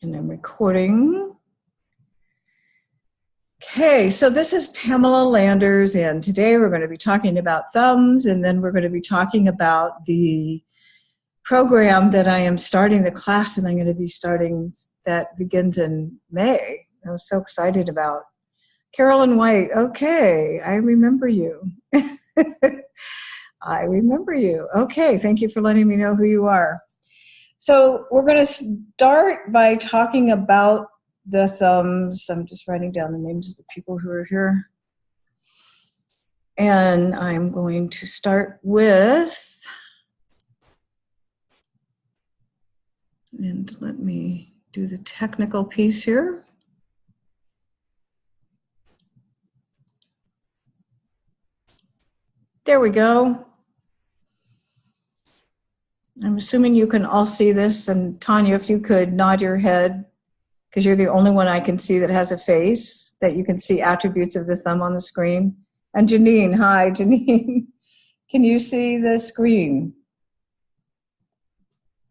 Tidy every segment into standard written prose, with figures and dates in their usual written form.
And I'm recording. Okay, so this is Pamelah Landers, and today we're going to be talking about thumbs, and then we're going to be talking about the program that I am starting, the class that I'm going to be starting that begins in May. I'm so excited about. Carolyn White, okay, I remember you. I remember you. Okay, thank you for letting me know who you are. So we're going to start by talking about the thumbs. I'm just writing down the names of the people who are here. And I'm going to start with, and let me do the technical piece here. There we go. I'm assuming you can all see this, and Tanya, if you could nod your head, because you're the only one I can see that has a face, that you can see attributes of the thumb on the screen. And Janine, hi, Janine. Can you see the screen?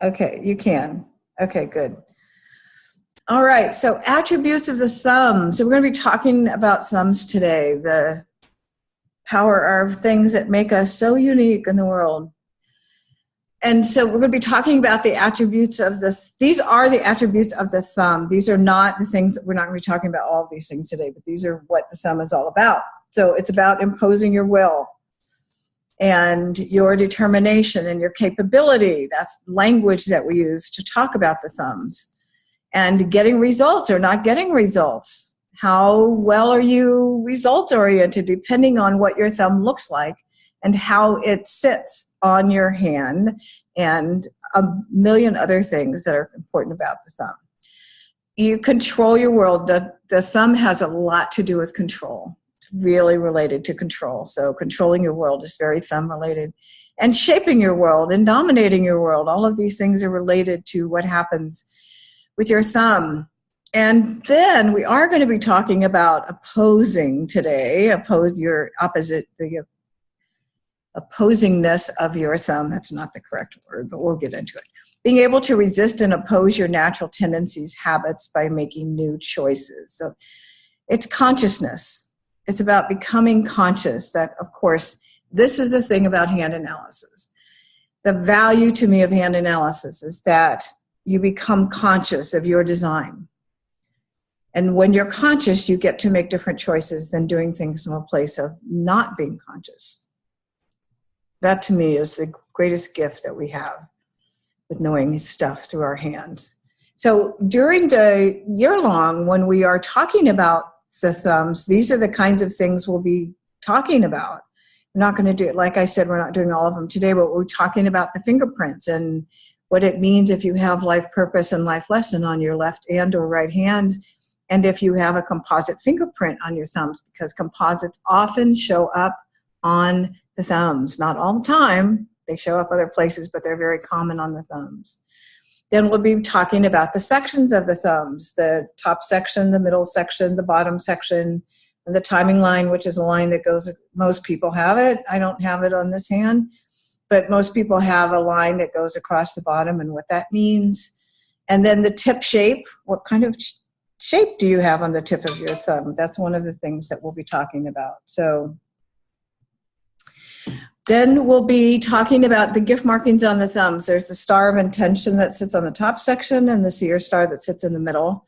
Okay, you can. Okay, good. All right, so attributes of the thumb. So we're going to be talking about thumbs today, the power of things that make us so unique in the world. And so we're going to be talking about the attributes of this. These are the attributes of the thumb. These are not the things, we're not going to be talking about all of these things today, but these are what the thumb is all about. So it's about imposing your will and your determination and your capability. That's language that we use to talk about the thumbs. And getting results or not getting results. How well are you result-oriented, depending on what your thumb looks like and how it sits on your hand, and a million other things that are important about the thumb. You control your world. The thumb has a lot to do with control. It's really related to control. So controlling your world is very thumb related. And shaping your world and dominating your world. All of these things are related to what happens with your thumb. And then we are going to be talking about opposing today, your opposite, the opposingness of your thumb. That's not the correct word, but we'll get into it. Being able to resist and oppose your natural tendencies, habits by making new choices. So it's consciousness. It's about becoming conscious that, of course, this is the thing about hand analysis. The value to me of hand analysis is that you become conscious of your design. And when you're conscious, you get to make different choices than doing things from a place of not being conscious. That to me is the greatest gift that we have with knowing stuff through our hands. So during the year long, when we are talking about the thumbs, these are the kinds of things we'll be talking about. We're not going to do it, like I said, we're not doing all of them today, but we're talking about the fingerprints and what it means if you have life purpose and life lesson on your left and or right hands, and if you have a composite fingerprint on your thumbs, because composites often show up on the thumbs. Not all the time. They show up other places, but they're very common on the thumbs. Then we'll be talking about the sections of the thumbs, the top section, the middle section, the bottom section, and the timing line, which is a line that goes, most people have it. I don't have it on this hand, but most people have a line that goes across the bottom and what that means. And then the tip shape, what kind of shape do you have on the tip of your thumb? That's one of the things that we'll be talking about. So then we'll be talking about the gift markings on the thumbs. There's the star of intention that sits on the top section and the seer star that sits in the middle.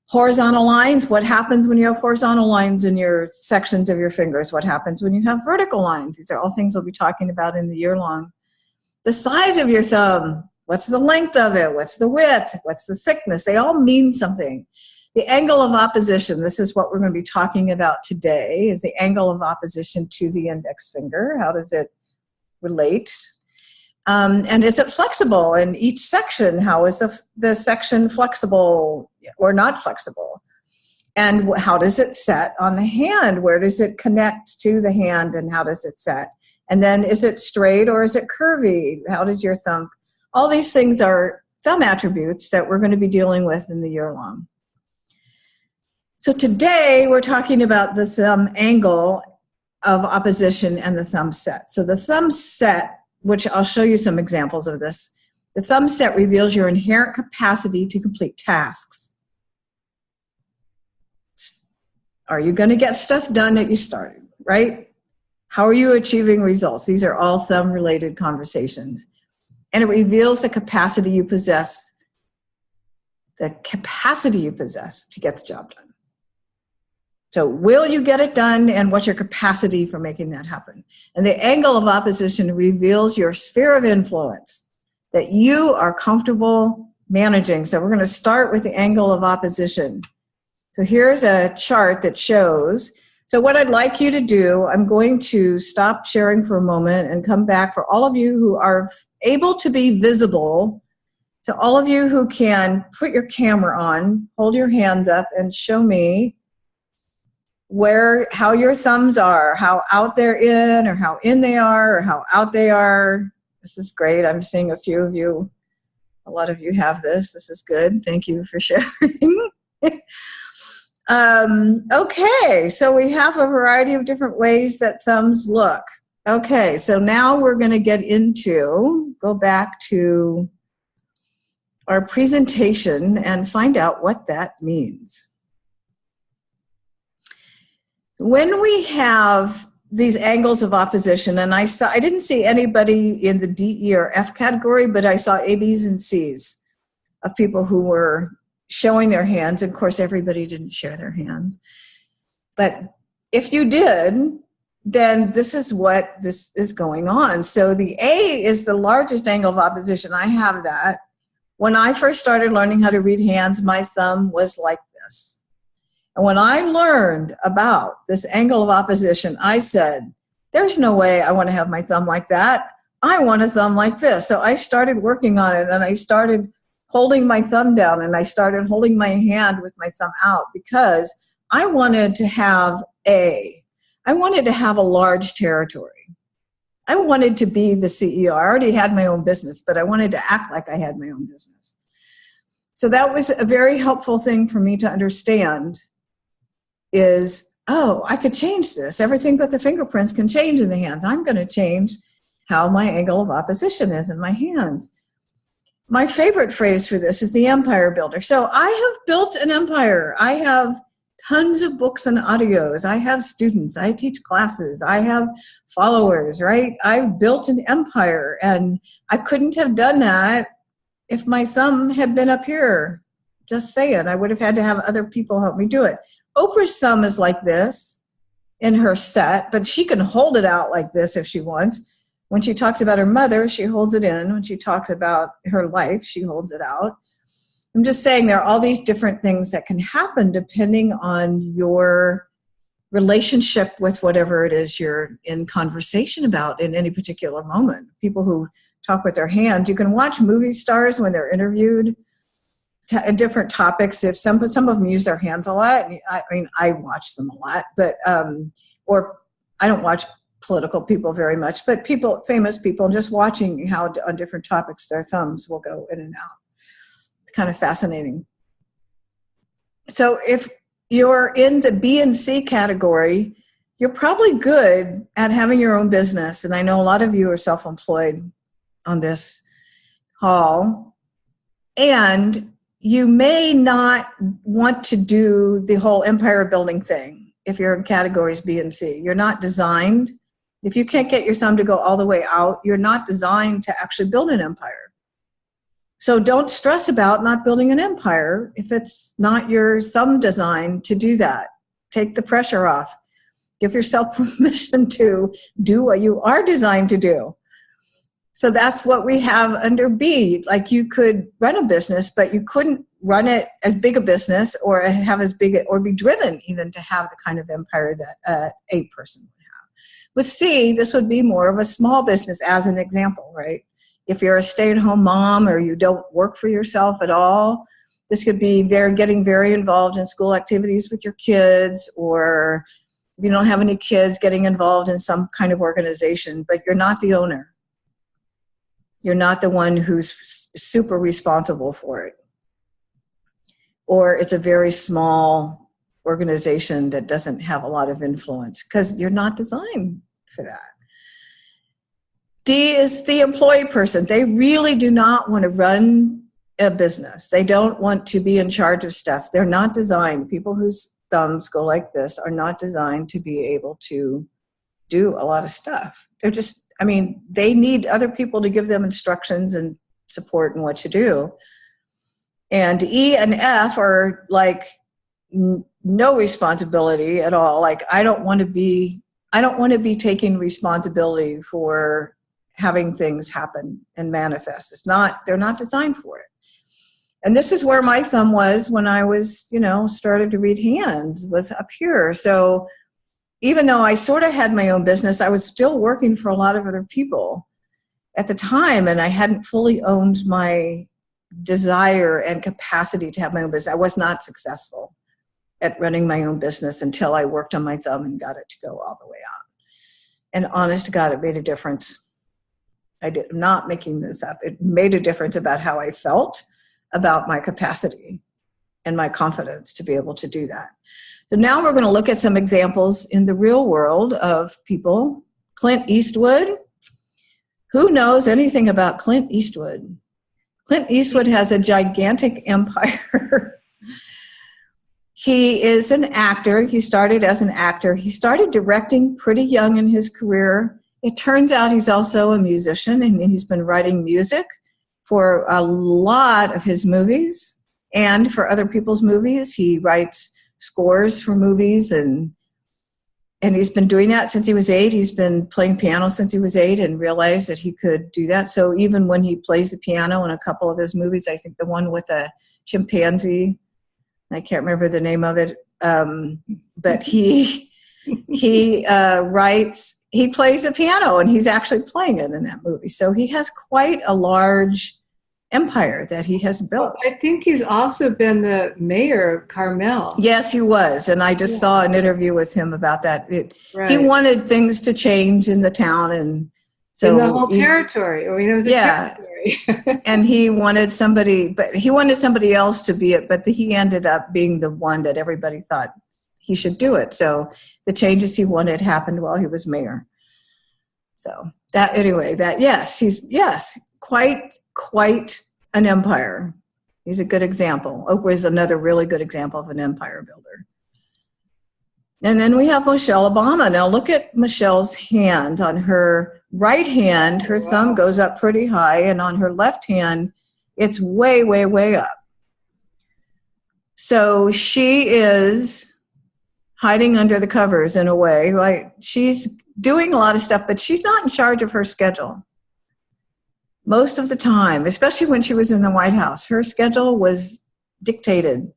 Horizontal lines, what happens when you have horizontal lines in your sections of your fingers? What happens when you have vertical lines? These are all things we'll be talking about in the year long. The size of your thumb, what's the length of it? What's the width? What's the thickness? They all mean something. The angle of opposition, this is what we're going to be talking about today, is the angle of opposition to the index finger. How does it relate? And is it flexible in each section? How is the section flexible or not flexible? And how does it set on the hand? Where does it connect to the hand and how does it set? And then is it straight or is it curvy? How does your thumb? All these things are thumb attributes that we're going to be dealing with in the year long. So today we're talking about the thumb angle of opposition and the thumb set. So the thumb set, which I'll show you some examples of this, The thumb set reveals your inherent capacity to complete tasks. Are you going to get stuff done that you started, right? How are you achieving results? These are all thumb-related conversations. And it reveals the capacity you possess to get the job done. So will you get it done, and what's your capacity for making that happen? And the angle of opposition reveals your sphere of influence that you are comfortable managing. So we're going to start with the angle of opposition. So here's a chart that shows. So what I'd like you to do, I'm going to stop sharing for a moment and come back for all of you who are able to be visible. So all of you who can put your camera on, hold your hands up and show me how your thumbs are, how out they're in, or how in they are, or how out they are. This is great. I'm seeing a few of you. A lot of you have this. This is good. Thank you for sharing. Okay, so we have a variety of different ways that thumbs look. Okay, so now we're going to go back to our presentation and find out what that means. When we have these angles of opposition, and I didn't see anybody in the D, E, or F category, but I saw A, B's, and C's of people who were showing their hands. Of course, everybody didn't share their hands. But if you did, then this is what this is going on. So the A is the largest angle of opposition. I have that. When I first started learning how to read hands, my thumb was like this. And when I learned about this angle of opposition, I said, there's no way I want to have my thumb like that. I want a thumb like this. So I started working on it, and I started holding my thumb down, and I started holding my hand with my thumb out, because I wanted to have a large territory. I wanted to be the CEO. I already had my own business, but I wanted to act like I had my own business. So that was a very helpful thing for me to understand is, oh, I could change this. Everything but the fingerprints can change in the hands. I'm going to change how my angle of opposition is in my hands. My favorite phrase for this is the empire builder. So I have built an empire. I have tons of books and audios. I have students. I teach classes. I have followers, right? I've built an empire, and I couldn't have done that if my thumb had been up here. Just saying, I would have had to have other people help me do it. Oprah's thumb is like this in her set, but she can hold it out like this if she wants. When she talks about her mother, she holds it in. When she talks about her life, she holds it out. I'm just saying there are all these different things that can happen depending on your relationship with whatever it is you're in conversation about in any particular moment. People who talk with their hands, you can watch movie stars when they're interviewed, different topics. If some of them use their hands a lot, I mean, I watch them a lot, but or I don't watch political people very much, but famous people, just watching how on different topics their thumbs will go in and out. It's kind of fascinating. So if you're in the B and C category, you're probably good at having your own business. And I know a lot of you are self-employed on this call. And you may not want to do the whole empire building thing if you're in categories B and C. You're not designed. If you can't get your thumb to go all the way out, you're not designed to actually build an empire. So don't stress about not building an empire if it's not your thumb design to do that. Take the pressure off. Give yourself permission to do what you are designed to do. So that's what we have under B. Like you could run a business, but you couldn't run it as big a business or have as big, or be driven even to have the kind of empire that a person would have. With C, this would be more of a small business as an example, right? If you're a stay-at-home mom or you don't work for yourself at all, this could be getting very involved in school activities with your kids, or if you don't have any kids, getting involved in some kind of organization, but you're not the owner. You're not the one who's super responsible for it. Or it's a very small organization that doesn't have a lot of influence because you're not designed for that. D is the employee person. They really do not want to run a business. They don't want to be in charge of stuff. They're not designed. People whose thumbs go like this are not designed to be able to do a lot of stuff. They're just, I mean, they need other people to give them instructions and support and what to do. And E and F are like no responsibility at all. Like, I don't want to be taking responsibility for having things happen and manifest. They're not designed for it. And this is where my thumb was when I was, started to read hands, was up here. So even though I sort of had my own business, I was still working for a lot of other people at the time, and I hadn't fully owned my desire and capacity to have my own business. I was not successful at running my own business until I worked on my thumb and got it to go all the way out. And honest to God, it made a difference. I'm not making this up. It made a difference about how I felt about my capacity and my confidence to be able to do that. So now we're going to look at some examples in the real world of people. Clint Eastwood. Who knows anything about Clint Eastwood? Clint Eastwood has a gigantic empire. He is an actor. He started as an actor. He started directing pretty young in his career. It turns out he's also a musician, and he's been writing music for a lot of his movies and for other people's movies. He writes scores for movies, and he's been doing that since he was 8. He's been playing piano since he was 8 and realized that he could do that. So even when he plays the piano in a couple of his movies, I think the one with a chimpanzee, I can't remember the name of it, but he plays the piano, and he's actually playing it in that movie. So he has quite a large empire that he has built. I think he's also been the mayor of Carmel. Yes, he was. And I just saw an interview with him about that. Right. He wanted things to change in the town, and so in the whole territory. I mean, it was a territory. And he wanted somebody else to be it, but he ended up being the one that everybody thought he should do it. So the changes he wanted happened while he was mayor. So he's quite an empire. He's a good example. Oprah is another really good example of an empire builder. And then we have Michelle Obama. Now look at Michelle's hand. On her right hand, her thumb goes up pretty high, and on her left hand, it's way, way, way up. So she is hiding under the covers in a way, right? She's doing a lot of stuff, but she's not in charge of her schedule. Most of the time, especially when she was in the White House, her schedule was dictated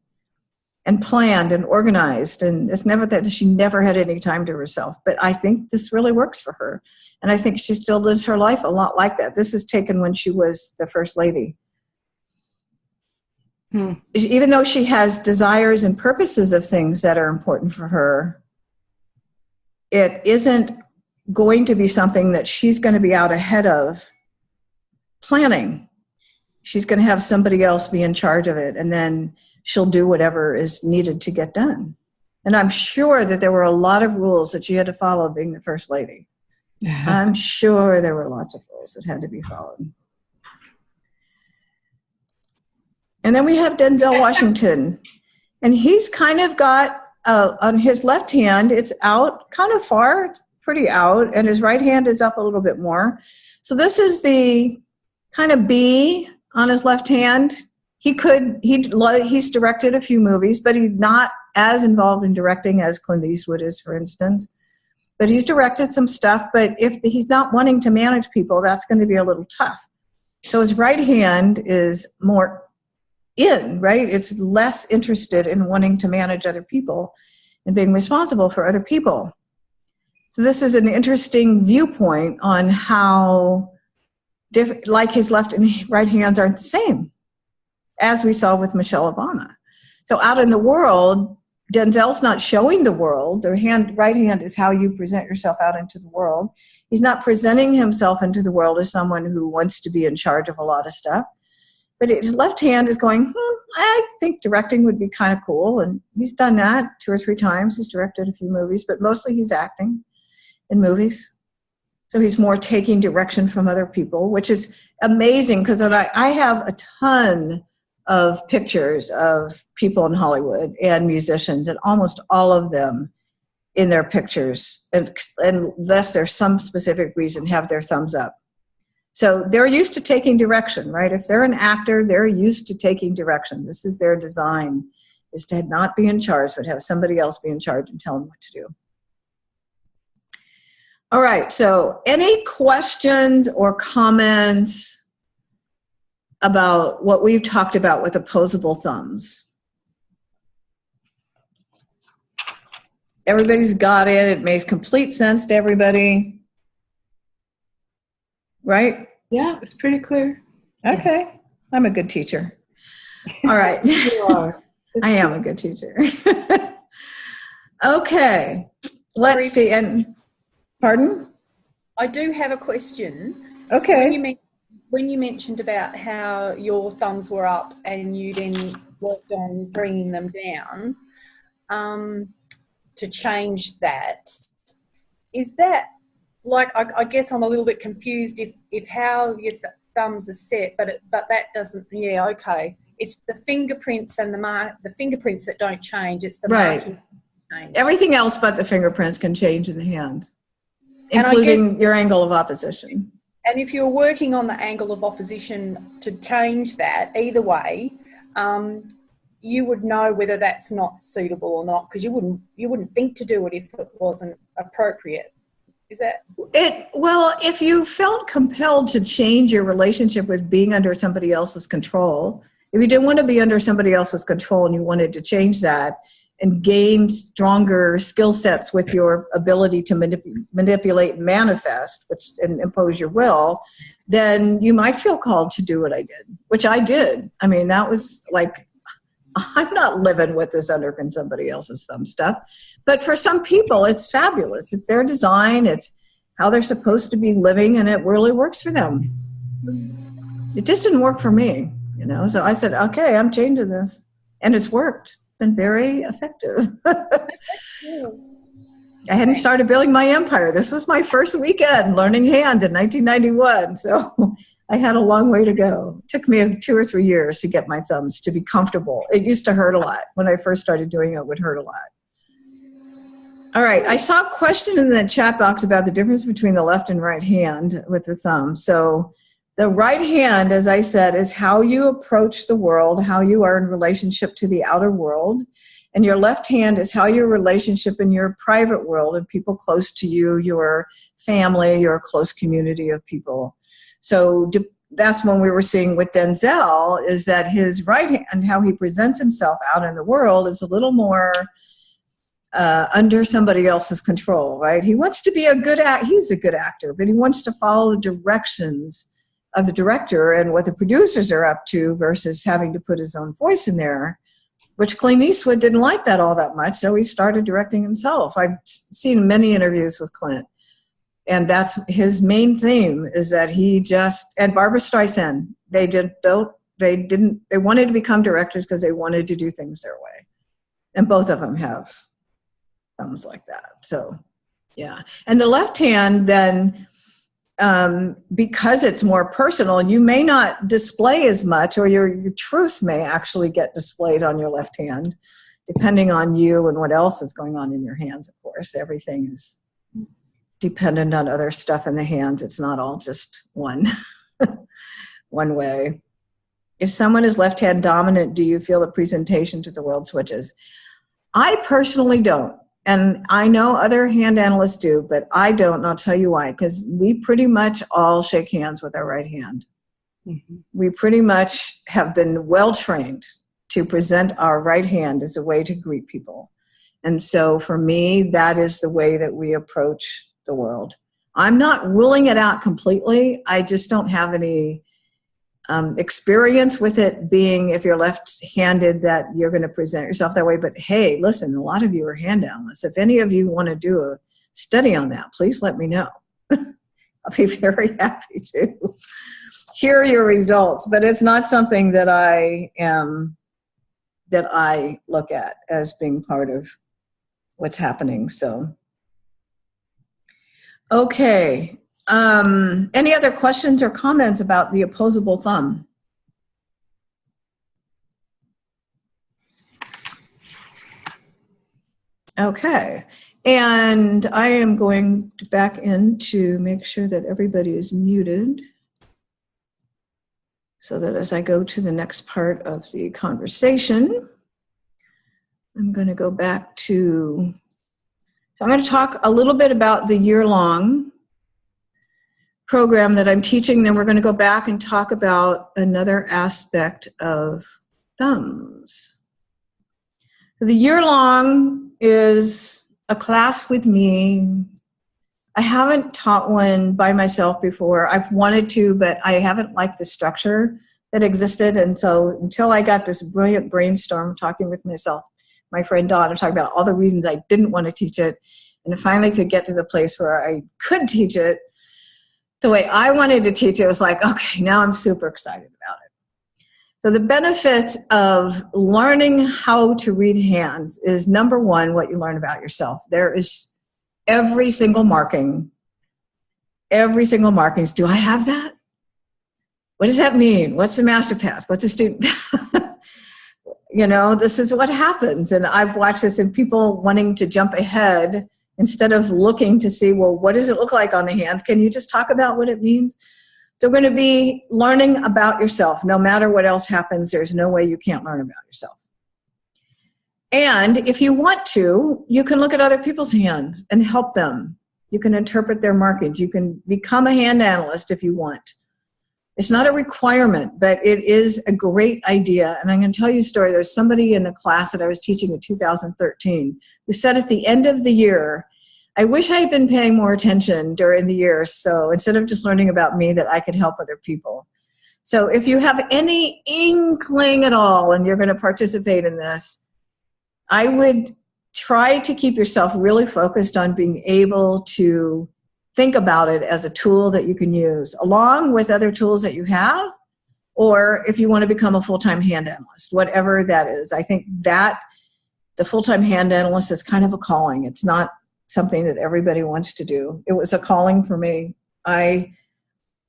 and planned and organized, and it's never that she never had any time to herself. But I think this really works for her, and I think she still lives her life a lot like that. This is taken when she was the First Lady. Even though she has desires and purposes of things that are important for her, it isn't going to be something that she's going to be out ahead of planning. She's going to have somebody else be in charge of it, and then she'll do whatever is needed to get done. And I'm sure that there were a lot of rules that she had to follow being the First Lady. I'm sure there were lots of rules that had to be followed. And then we have Denzel Washington. And he's kind of got, on his left hand, it's out kind of far, it's pretty out, and his right hand is up a little bit more. So this is the kind of B on his left hand. He's directed a few movies, but he's not as involved in directing as Clint Eastwood is, for instance. But he's directed some stuff, but if he's not wanting to manage people, that's going to be a little tough. So his right hand is more in, right? It's less interested in wanting to manage other people and being responsible for other people. So this is an interesting viewpoint on how like his left and right hands aren't the same, as we saw with Michelle Obama. So out in the world, Denzel's not showing the world. The right hand is how you present yourself out into the world. He's not presenting himself into the world as someone who wants to be in charge of a lot of stuff. But his left hand is going, I think directing would be kind of cool. And he's done that 2 or 3 times. He's directed a few movies, but mostly he's acting in movies. So he's more taking direction from other people, which is amazing because I have a ton of pictures of people in Hollywood and musicians, and almost all of them in their pictures, unless there's some specific reason, have their thumbs up. So they're used to taking direction, right? If they're an actor, they're used to taking direction. This is their design, is to not be in charge, but have somebody else be in charge and tell them what to do. All right, so any questions or comments about what we've talked about with opposable thumbs? Everybody's got it. It makes complete sense to everybody. Right? Yeah, it's pretty clear. Okay. Yes. I'm a good teacher. All right. You are. I am a good teacher. Okay. Let's see. And pardon? I do have a question. Okay. When you mentioned about how your thumbs were up and you then worked on bringing them down to change that, is that, like, I guess I'm a little bit confused if how your thumbs are set, but that doesn't, yeah, okay. It's the fingerprints and the fingerprints that don't change. It's the marking that change. Everything else but the fingerprints can change in the hand, including your angle of opposition. And if you're working on the angle of opposition to change that, either way, you would know whether that's not suitable or not, because you wouldn't think to do it if it wasn't appropriate. Is that it? Well, if you felt compelled to change your relationship with being under somebody else's control, if you didn't want to be under somebody else's control and you wanted to change that and gain stronger skill sets with your ability to manipulate and manifest, and impose your will, then you might feel called to do what I did, which I did. I mean, that was like, I'm not living with this under somebody else's thumb stuff. But for some people, it's fabulous. It's their design. It's how they're supposed to be living, and it really works for them. It just didn't work for me, you know. So I said, okay, I'm changing this. And it's worked. It's been very effective. I hadn't started building my empire. This was my first weekend learning hand in 1991. So I had a long way to go. It took me 2 or 3 years to get my thumbs to be comfortable. It used to hurt a lot. When I first started doing it, it would hurt a lot. All right, I saw a question in the chat box about the difference between the left and right hand with the thumb. So the right hand, as I said, is how you approach the world, how you are in relationship to the outer world. And your left hand is how your relationship in your private world and people close to you, your family, your close community of people. So that's when we were seeing with Denzel, is that his right hand, how he presents himself out in the world, is a little more under somebody else's control, right? He wants to be he's a good actor, but he wants to follow the directions of the director and what the producers are up to versus having to put his own voice in there, which Clint Eastwood didn't like that all that much, so he started directing himself. I've seen many interviews with Clint. And that's his main theme, is that and Barbara Streisand, they wanted to become directors because they wanted to do things their way. And both of them have thumbs like that. So, yeah. And the left hand then, because it's more personal, you may not display as much, or your truth may actually get displayed on your left hand, depending on you and what else is going on in your hands, of course. Everything is dependent on other stuff in the hands. It's not all just one way. If someone is left hand dominant, do you feel the presentation to the world switches? I personally don't. And I know other hand analysts do, but I don't, and I'll tell you why. Because we pretty much all shake hands with our right hand. Mm-hmm. We pretty much have been well trained to present our right hand as a way to greet people. And so for me, that is the way that we approach the world. I'm not ruling it out completely. I just don't have any experience with it being, if you're left-handed, that you're going to present yourself that way. But hey, listen, a lot of you are hand analysts. If any of you want to do a study on that, please let me know. I'll be very happy to hear your results. But it's not something that I look at as being part of what's happening. So, okay. Any other questions or comments about the opposable thumb? Okay, and I am going back in to make sure that everybody is muted so that as I go to the next part of the conversation, I'm going to go back to, so I'm going to talk a little bit about the year-long program that I'm teaching, then we're going to go back and talk about another aspect of thumbs. The year-long is a class with me. I haven't taught one by myself before. I've wanted to, but I haven't liked the structure that existed. And so until I got this brilliant brainstorm talking with myself, my friend Dawn, talking about all the reasons I didn't want to teach it, and I finally could get to the place where I could teach it the way I wanted to teach it. It was like, okay, now I'm super excited about it. So the benefits of learning how to read hands is, number one, what you learn about yourself. There is every single marking. Do I have that? What does that mean? What's the master path? What's a student path? You know, this is what happens. And I've watched this in people wanting to jump ahead instead of looking to see, well, what does it look like on the hands? Can you just talk about what it means? So we're going to be learning about yourself. No matter what else happens, there's no way you can't learn about yourself. And if you want to, you can look at other people's hands and help them. You can interpret their markings. You can become a hand analyst if you want. It's not a requirement, but it is a great idea. And I'm going to tell you a story. There's somebody in the class that I was teaching in 2013 who said at the end of the year, I wish I had been paying more attention during the year, so instead of just learning about me, that I could help other people. So if you have any inkling at all and you're going to participate in this, I would try to keep yourself really focused on being able to think about it as a tool that you can use along with other tools that you have, or if you want to become a full-time hand analyst, whatever that is. I think that the full-time hand analyst is kind of a calling. It's not something that everybody wants to do. It was a calling for me. I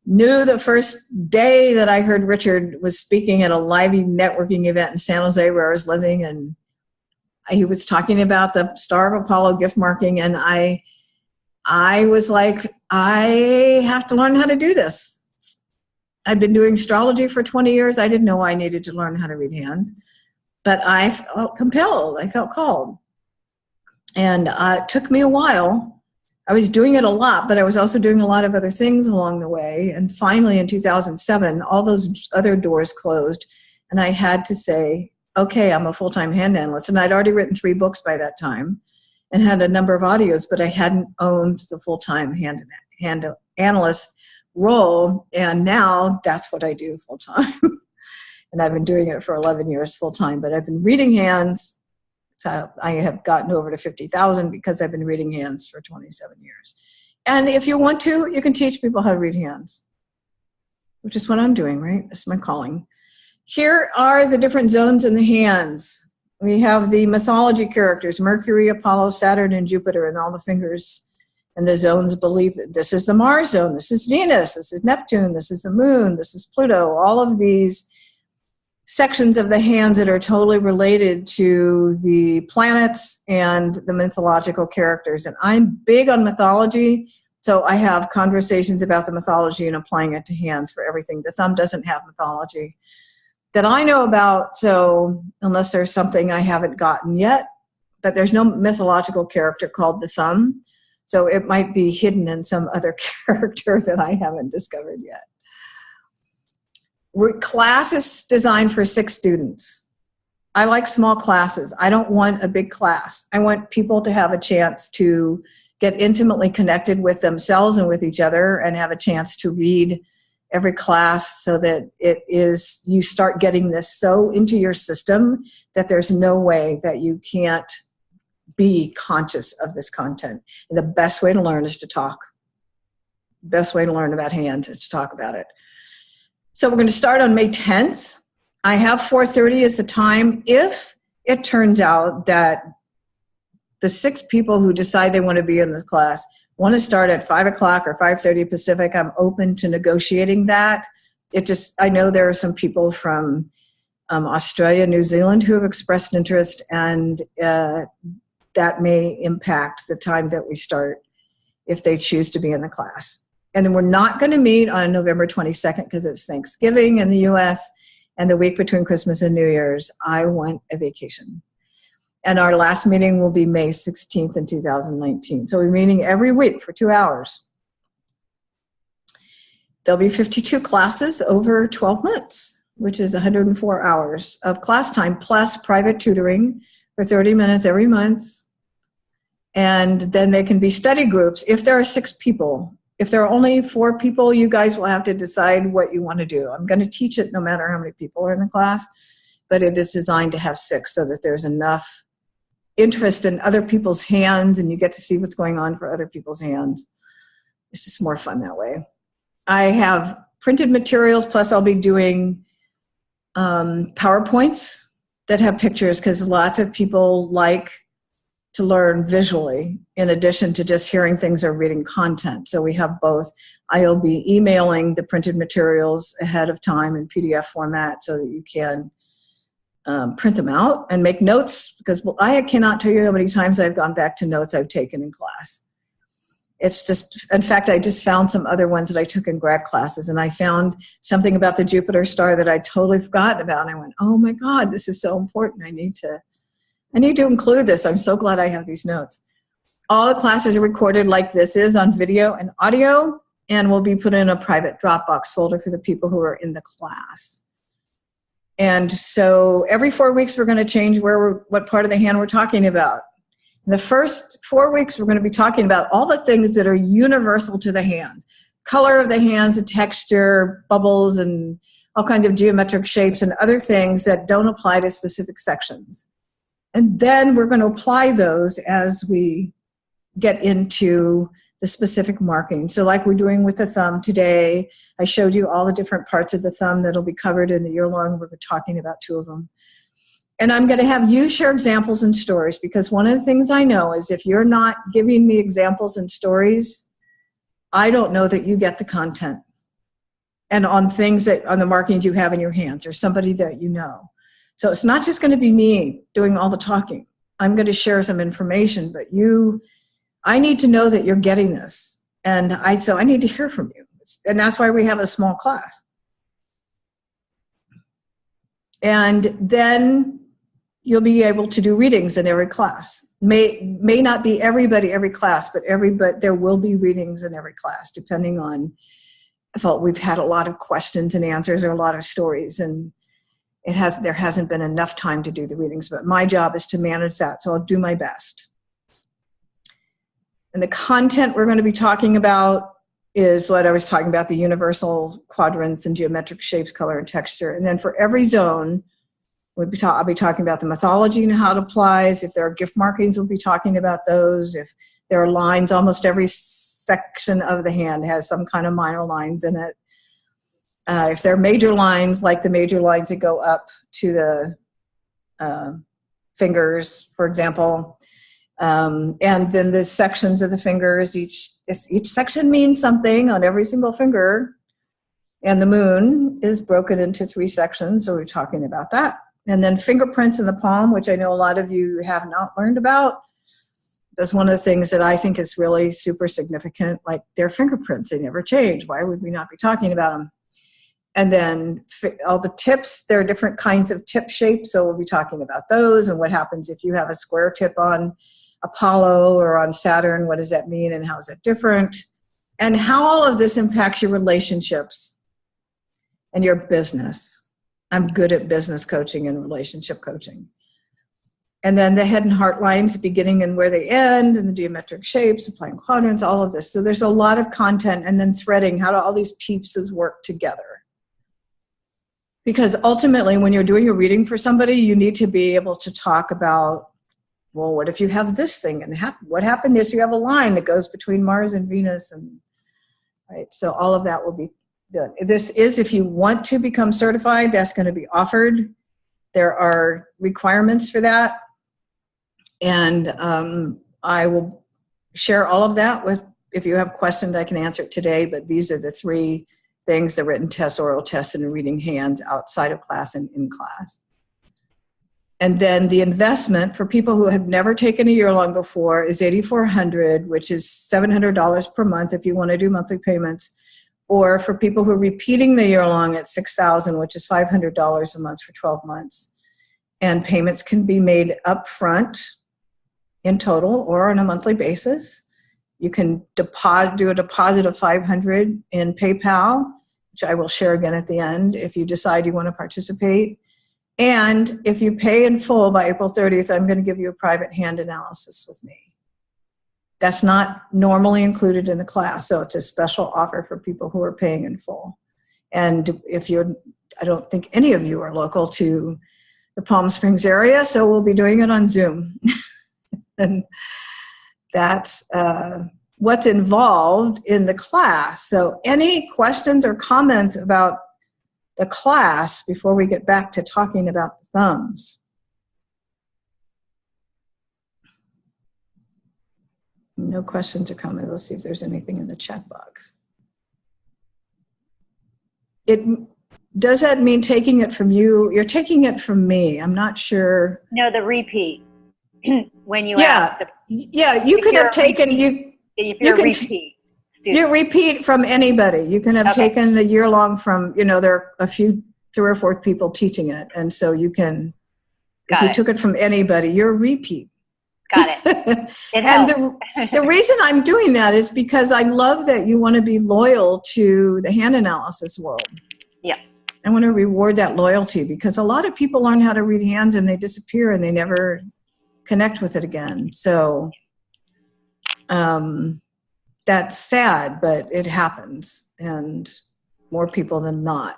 knew the first day that I heard Richard was speaking at a live networking event in San Jose where I was living, and he was talking about the Star of Apollo gift marking, and I was like, I have to learn how to do this. I've been doing astrology for 20 years. I didn't know I needed to learn how to read hands, but I felt compelled. I felt called. And it took me a while. I was doing it a lot, but I was also doing a lot of other things along the way. And finally, in 2007, all those other doors closed, and I had to say, okay, I'm a full-time hand analyst. And I'd already written 3 books by that time and had a number of audios, but I hadn't owned the full-time hand analyst role. And now that's what I do full-time. And I've been doing it for 11 years full-time, but I've been reading hands. So I have gotten over to 50,000 because I've been reading hands for 27 years. And if you want to, you can teach people how to read hands, which is what I'm doing, right? That's my calling. Here are the different zones in the hands. We have the mythology characters, Mercury, Apollo, Saturn, and Jupiter, and all the fingers and the zones believe it. This is the Mars zone, this is Venus, this is Neptune, this is the moon, this is Pluto, all of these sections of the hands that are totally related to the planets and the mythological characters. And I'm big on mythology, so I have conversations about the mythology and applying it to hands for everything. The thumb doesn't have mythology that I know about, so unless there's something I haven't gotten yet, but there's no mythological character called the thumb, so it might be hidden in some other character that I haven't discovered yet. Class is designed for 6 students. I like small classes. I don't want a big class. I want people to have a chance to get intimately connected with themselves and with each other and have a chance to read every class so that you start getting this so into your system that there's no way that you can't be conscious of this content. And the best way to learn is to talk. The best way to learn about hands is to talk about it. So we're going to start on May 10th. I have 4:30 as the time. If it turns out that the 6 people who decide they want to be in this class want to start at 5 o'clock or 5:30 Pacific, I'm open to negotiating that. I know there are some people from Australia, New Zealand who have expressed interest, and that may impact the time that we start if they choose to be in the class. And then we're not going to meet on November 22nd because it's Thanksgiving in the US, and the week between Christmas and New Year's, I want a vacation. And our last meeting will be May 16th in 2019. So we're meeting every week for 2 hours. There'll be 52 classes over 12 months, which is 104 hours of class time, plus private tutoring for 30 minutes every month. And then they can be study groups. If there are 6 people, if there are only 4 people, you guys will have to decide what you want to do. I'm going to teach it no matter how many people are in the class, but it is designed to have 6 so that there's enough interest in other people's hands and you get to see what's going on for other people's hands. It's just more fun that way. I have printed materials, plus I'll be doing PowerPoints that have pictures because lots of people like to learn visually in addition to just hearing things or reading content. So we have both. I'll be emailing the printed materials ahead of time in PDF format so that you can print them out and make notes, because I cannot tell you how many times I've gone back to notes I've taken in class. It's just, in fact, I just found some other ones that I took in grad classes, and I found something about the Jupiter star that I'd totally forgotten about. And I went, oh my God, this is so important. I need to include this. I'm so glad I have these notes. All the classes are recorded like this is on video and audio, and will be put in a private Dropbox folder for the people who are in the class. And so every 4 weeks, we're going to change what part of the hand we're talking about. In the first 4 weeks, we're going to be talking about all the things that are universal to the hand. Color of the hands, the texture, bubbles, and all kinds of geometric shapes and other things that don't apply to specific sections. And then we're going to apply those as we get into the specific marking. So like we're doing with the thumb today, I showed you all the different parts of the thumb that'll be covered in the year-long. We're talking about 2 of them. And I'm going to have you share examples and stories, because one of the things I know is if you're not giving me examples and stories, I don't know that you get the content. And on things on the markings you have in your hands, or somebody that you know. So it's not just going to be me doing all the talking. I'm going to share some information, but I need to know that you're getting this. And so I need to hear from you. And that's why we have a small class. And then you'll be able to do readings in every class. May not be everybody every class, but there will be readings in every class, depending on, we've had a lot of questions and answers or a lot of stories, and there hasn't been enough time to do the readings, but my job is to manage that, so I'll do my best. And the content we're going to be talking about is what I was talking about, the universal quadrants and geometric shapes, color, and texture. And then for every zone, I'll be talking about the mythology and how it applies. If there are gift markings, we'll be talking about those. If there are lines, almost every section of the hand has some kind of minor lines in it. If there are major lines, like the major lines that go up to the fingers, for example, and then the sections of the fingers, each section means something on every single finger. And the moon is broken into 3 sections, so we're talking about that. And then fingerprints in the palm, which I know a lot of you have not learned about. That's one of the things that I think is really super significant. Like, their fingerprints, they never change. Why would we not be talking about them? And then all the tips, there are different kinds of tip shapes, so we'll be talking about those and what happens if you have a square tip on Apollo or on Saturn. What does that mean and how is that different? And how all of this impacts your relationships and your business. I'm good at business coaching and relationship coaching. And then the head and heart lines, beginning and where they end, and the geometric shapes, applying quadrants, all of this. So there's a lot of content, and then threading, how do all these pieces work together? Because ultimately, when you're doing a reading for somebody, you need to be able to talk about, well, what if you have this thing? And what happened if you have a line that goes between Mars and Venus? And right, so all of that will be done. This is, if you want to become certified, that's going to be offered. There are requirements for that. And I will share all of that with if you have questions, I can answer it today, but these are the 3 things: the written test, oral test, and reading hands outside of class and in class. And then the investment for people who have never taken a year-long before is $8,400, which is $700 per month if you want to do monthly payments. Or for people who are repeating the year-long at $6,000, which is $500 a month for 12 months. And payments can be made up front in total or on a monthly basis. You can do a deposit of $500 in PayPal, which I will share again at the end if you decide you want to participate. And if you pay in full by April 30th, I'm going to give you a private hand analysis with me. That's not normally included in the class, so it's a special offer for people who are paying in full. And I don't think any of you are local to the Palm Springs area, so we'll be doing it on Zoom. And that's what's involved in the class. So any questions or comments about the class before we get back to talking about the thumbs? No questions or comments. Let's see if there's anything in the chat box. Does that mean taking it from you? You're taking it from me. I'm not sure. No, the repeat. When you asked. Yeah, you could have taken, if you're a repeat student. You repeat from anybody. You can have taken a year long from, there are a few, 3 or 4 people teaching it. And so you can, if you took it from anybody, you're a repeat. Got it. And the reason I'm doing that is because I love that you want to be loyal to the hand analysis world. Yeah. I want to reward that loyalty because a lot of people learn how to read hands and they disappear and they never connect with it again. So that's sad, but it happens. And more people than not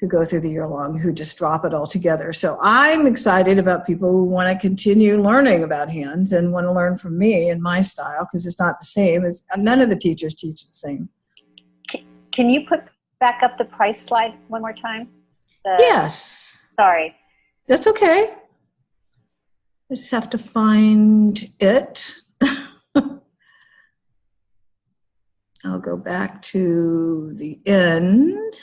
who go through the year long who just drop it altogether. So I'm excited about people who want to continue learning about hands and want to learn from me in my style because it's not the same as none of the teachers teach the same. Can you put back up the price slide one more time? Yes. Sorry. That's okay. I just have to find it. I'll go back to the end.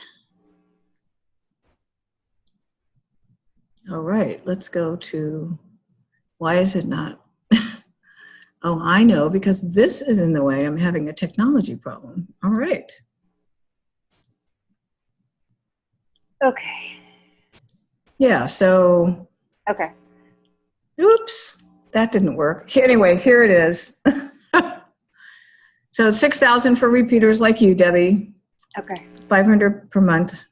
All right, let's go to, why is it not? Oh, I know, because this is in the way. I'm having a technology problem. All right. Okay. Yeah, so. Okay. Oops, that didn't work. Anyway, here it is. So it's $6,000 for repeaters like you, Debbie. Okay. $500 per month.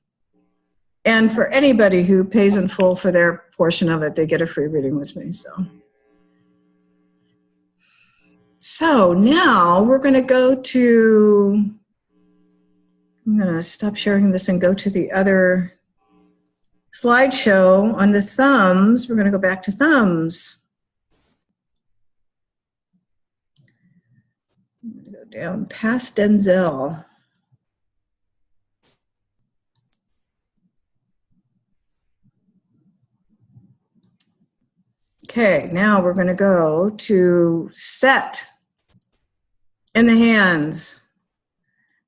And for anybody who pays in full for their portion of it, they get a free reading with me. So now we're going to go to, I'm going to stop sharing this and go to the other slideshow on the thumbs. We're going to go back to thumbs. I'm going to go down past Denzel. Okay, now we're going to go to set in the hands.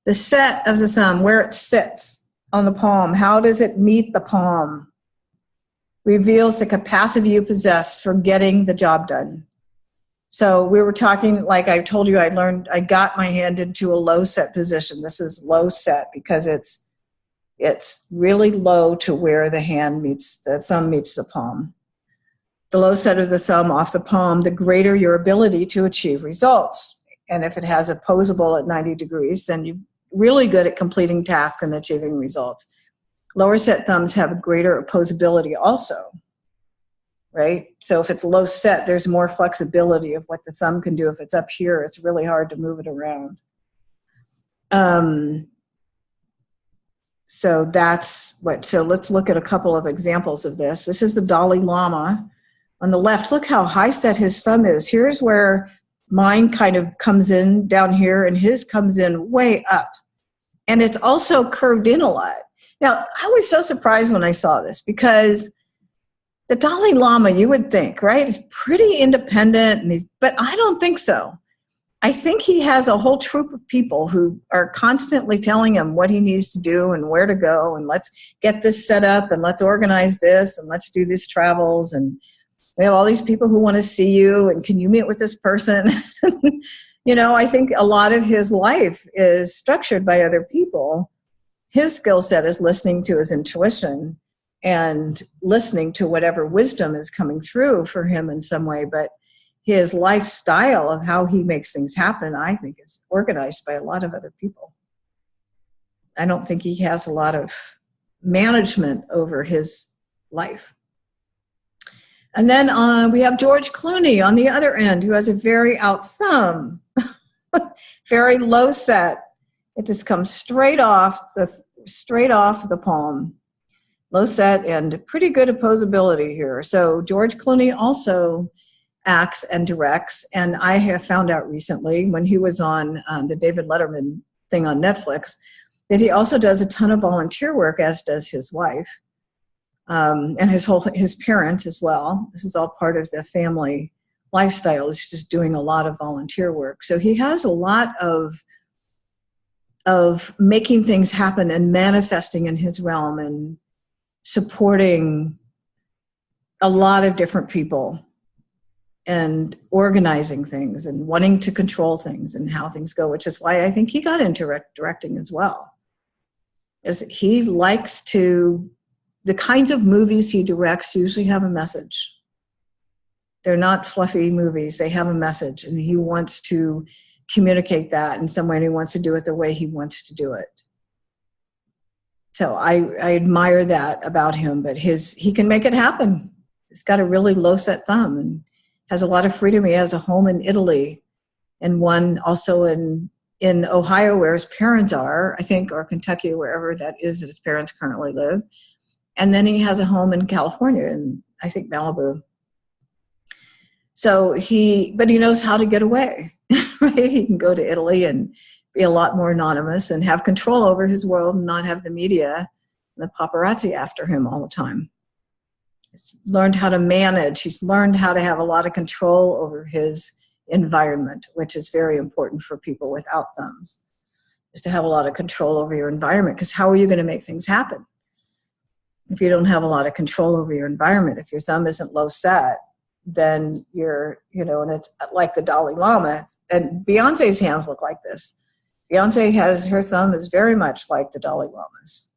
The set of the thumb, where it sits on the palm. How does it meet the palm? Reveals the capacity you possess for getting the job done. So we were talking, like I told you, I got my hand into a low set position. This is low set because it's really low to where the thumb meets the palm. The low set of the thumb off the palm, the greater your ability to achieve results. And if it has opposable at 90 degrees, then you're really good at completing tasks and achieving results. Lower set thumbs have a greater opposability also, right? So if it's low set, there's more flexibility of what the thumb can do. If it's up here, it's really hard to move it around. So let's look at a couple of examples of this. This is the Dalai Lama. On the left, look how high set his thumb is. Here's where mine kind of comes in down here, and his comes in way up. And it's also curved in a lot. Now, I was so surprised when I saw this because the Dalai Lama, you would think, right, is pretty independent, but I don't think so. I think he has a whole troop of people who are constantly telling him what he needs to do and where to go, and let's get this set up and let's organize this and let's do these travels, and we have all these people who want to see you and can you meet with this person? I think a lot of his life is structured by other people. His skill set is listening to his intuition and listening to whatever wisdom is coming through for him in some way, but his lifestyle of how he makes things happen, I think, is organized by a lot of other people. I don't think he has a lot of management over his life. And then we have George Clooney on the other end, who has a very out thumb, very low set. It just comes straight off the palm. Low set and pretty good opposability here. So George Clooney also acts and directs, and I have found out recently when he was on the David Letterman thing on Netflix that he also does a ton of volunteer work, as does his wife, and his parents as well. This is all part of the family lifestyle. It's just doing a lot of volunteer work. So he has a lot of making things happen and manifesting in his realm and supporting a lot of different people and organizing things and wanting to control things and how things go, which is why I think he got into directing as well. Is he likes to, the kinds of movies he directs usually have a message. They're not fluffy movies. They have a message, and he wants to communicate that in some way, and he wants to do it the way he wants to do it. So I admire that about him, but he can make it happen. He's got a really low set thumb and has a lot of freedom. He has a home in Italy and one also in Ohio where his parents are, I think, or Kentucky, wherever that is that his parents currently live. And then he has a home in California, in I think Malibu. So but he knows how to get away, right? He can go to Italy and be a lot more anonymous and have control over his world and not have the media and the paparazzi after him all the time. He's learned how to manage. He's learned how to have a lot of control over his environment, which is very important for people without thumbs, is to have a lot of control over your environment, because how are you going to make things happen if you don't have a lot of control over your environment? If your thumb isn't low set, then you're, and it's like the Dalai Lama. And Beyonce's hands look like this. Beyonce her thumb is very much like the Dalai Lama's.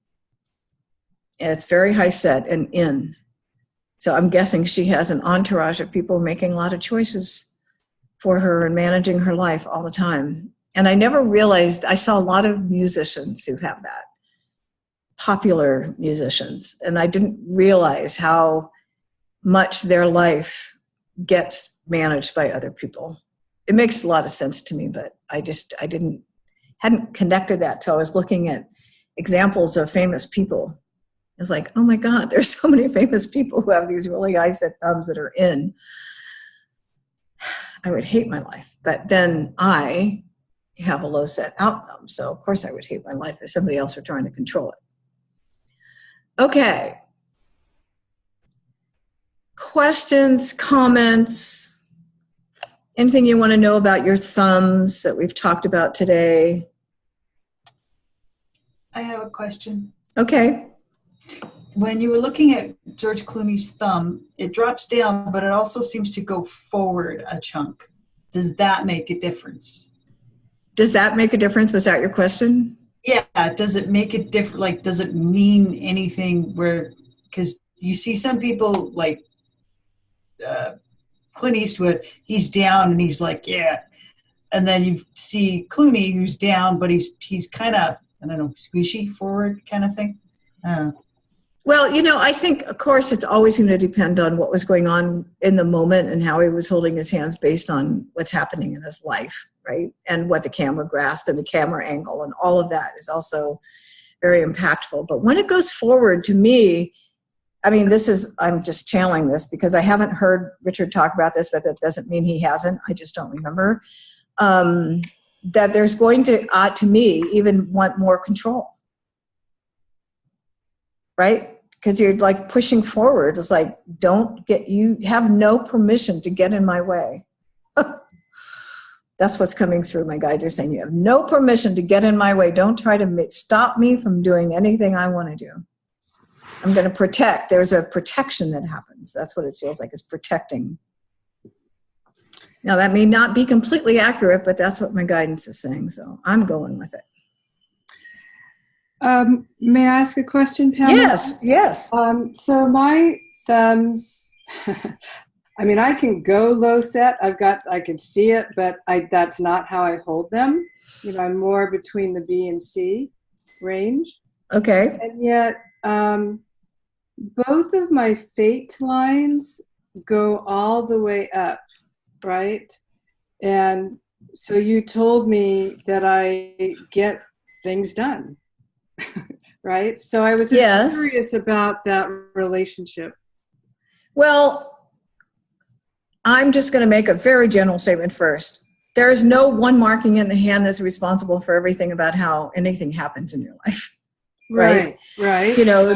And it's very high set and in. So I'm guessing she has an entourage of people making a lot of choices for her and managing her life all the time. And I never realized, I saw a lot of musicians who have that, popular musicians. And I didn't realize how much their life gets managed by other people. It makes a lot of sense to me, but I hadn't connected that till I was looking at examples of famous people. I was like, oh my God, there's so many famous people who have these really high set thumbs that are in. I would hate my life. But then I have a low set out thumb. So of course I would hate my life if somebody else were trying to control it. Okay. Questions, comments, anything you want to know about your thumbs that we've talked about today? I have a question. Okay. When you were looking at George Clooney's thumb, it drops down, but it also seems to go forward a chunk. Does that make a difference? Does that make a difference? Was that your question? Yeah. Does it make it different? Like, does it mean anything because you see some people like Clint Eastwood, he's down and he's like, yeah. And then you see Clooney who's down, but he's kind of, I don't know, squishy forward kind of thing. Well, I think, of course, it's always going to depend on what was going on in the moment and how he was holding his hands based on what's happening in his life, right? And what the camera grasp and the camera angle and all of that is also very impactful. But when it goes forward, to me, I'm just channeling this because I haven't heard Richard talk about this, but that doesn't mean he hasn't. I just don't remember. That there's going to me, even want more control. Right? Because you're like pushing forward. It's like, you have no permission to get in my way. That's what's coming through. My guides are saying, you have no permission to get in my way. Don't try to stop me from doing anything I want to do. I'm going to protect. There's a protection that happens. That's what it feels like, is protecting. Now, that may not be completely accurate, but that's what my guidance is saying. So I'm going with it. May I ask a question, Pamela? Yes, yes. So my thumbs, I mean, I can go low set. I can see it, but that's not how I hold them. You know, I'm more between the B and C range. Okay. And yet, both of my fate lines go all the way up, right? And so you told me that I get things done, right? So I was just curious about that relationship. Well, I'm just going to make a very general statement first. There is no one marking in the hand that's responsible for everything about how anything happens in your life. Right. You know,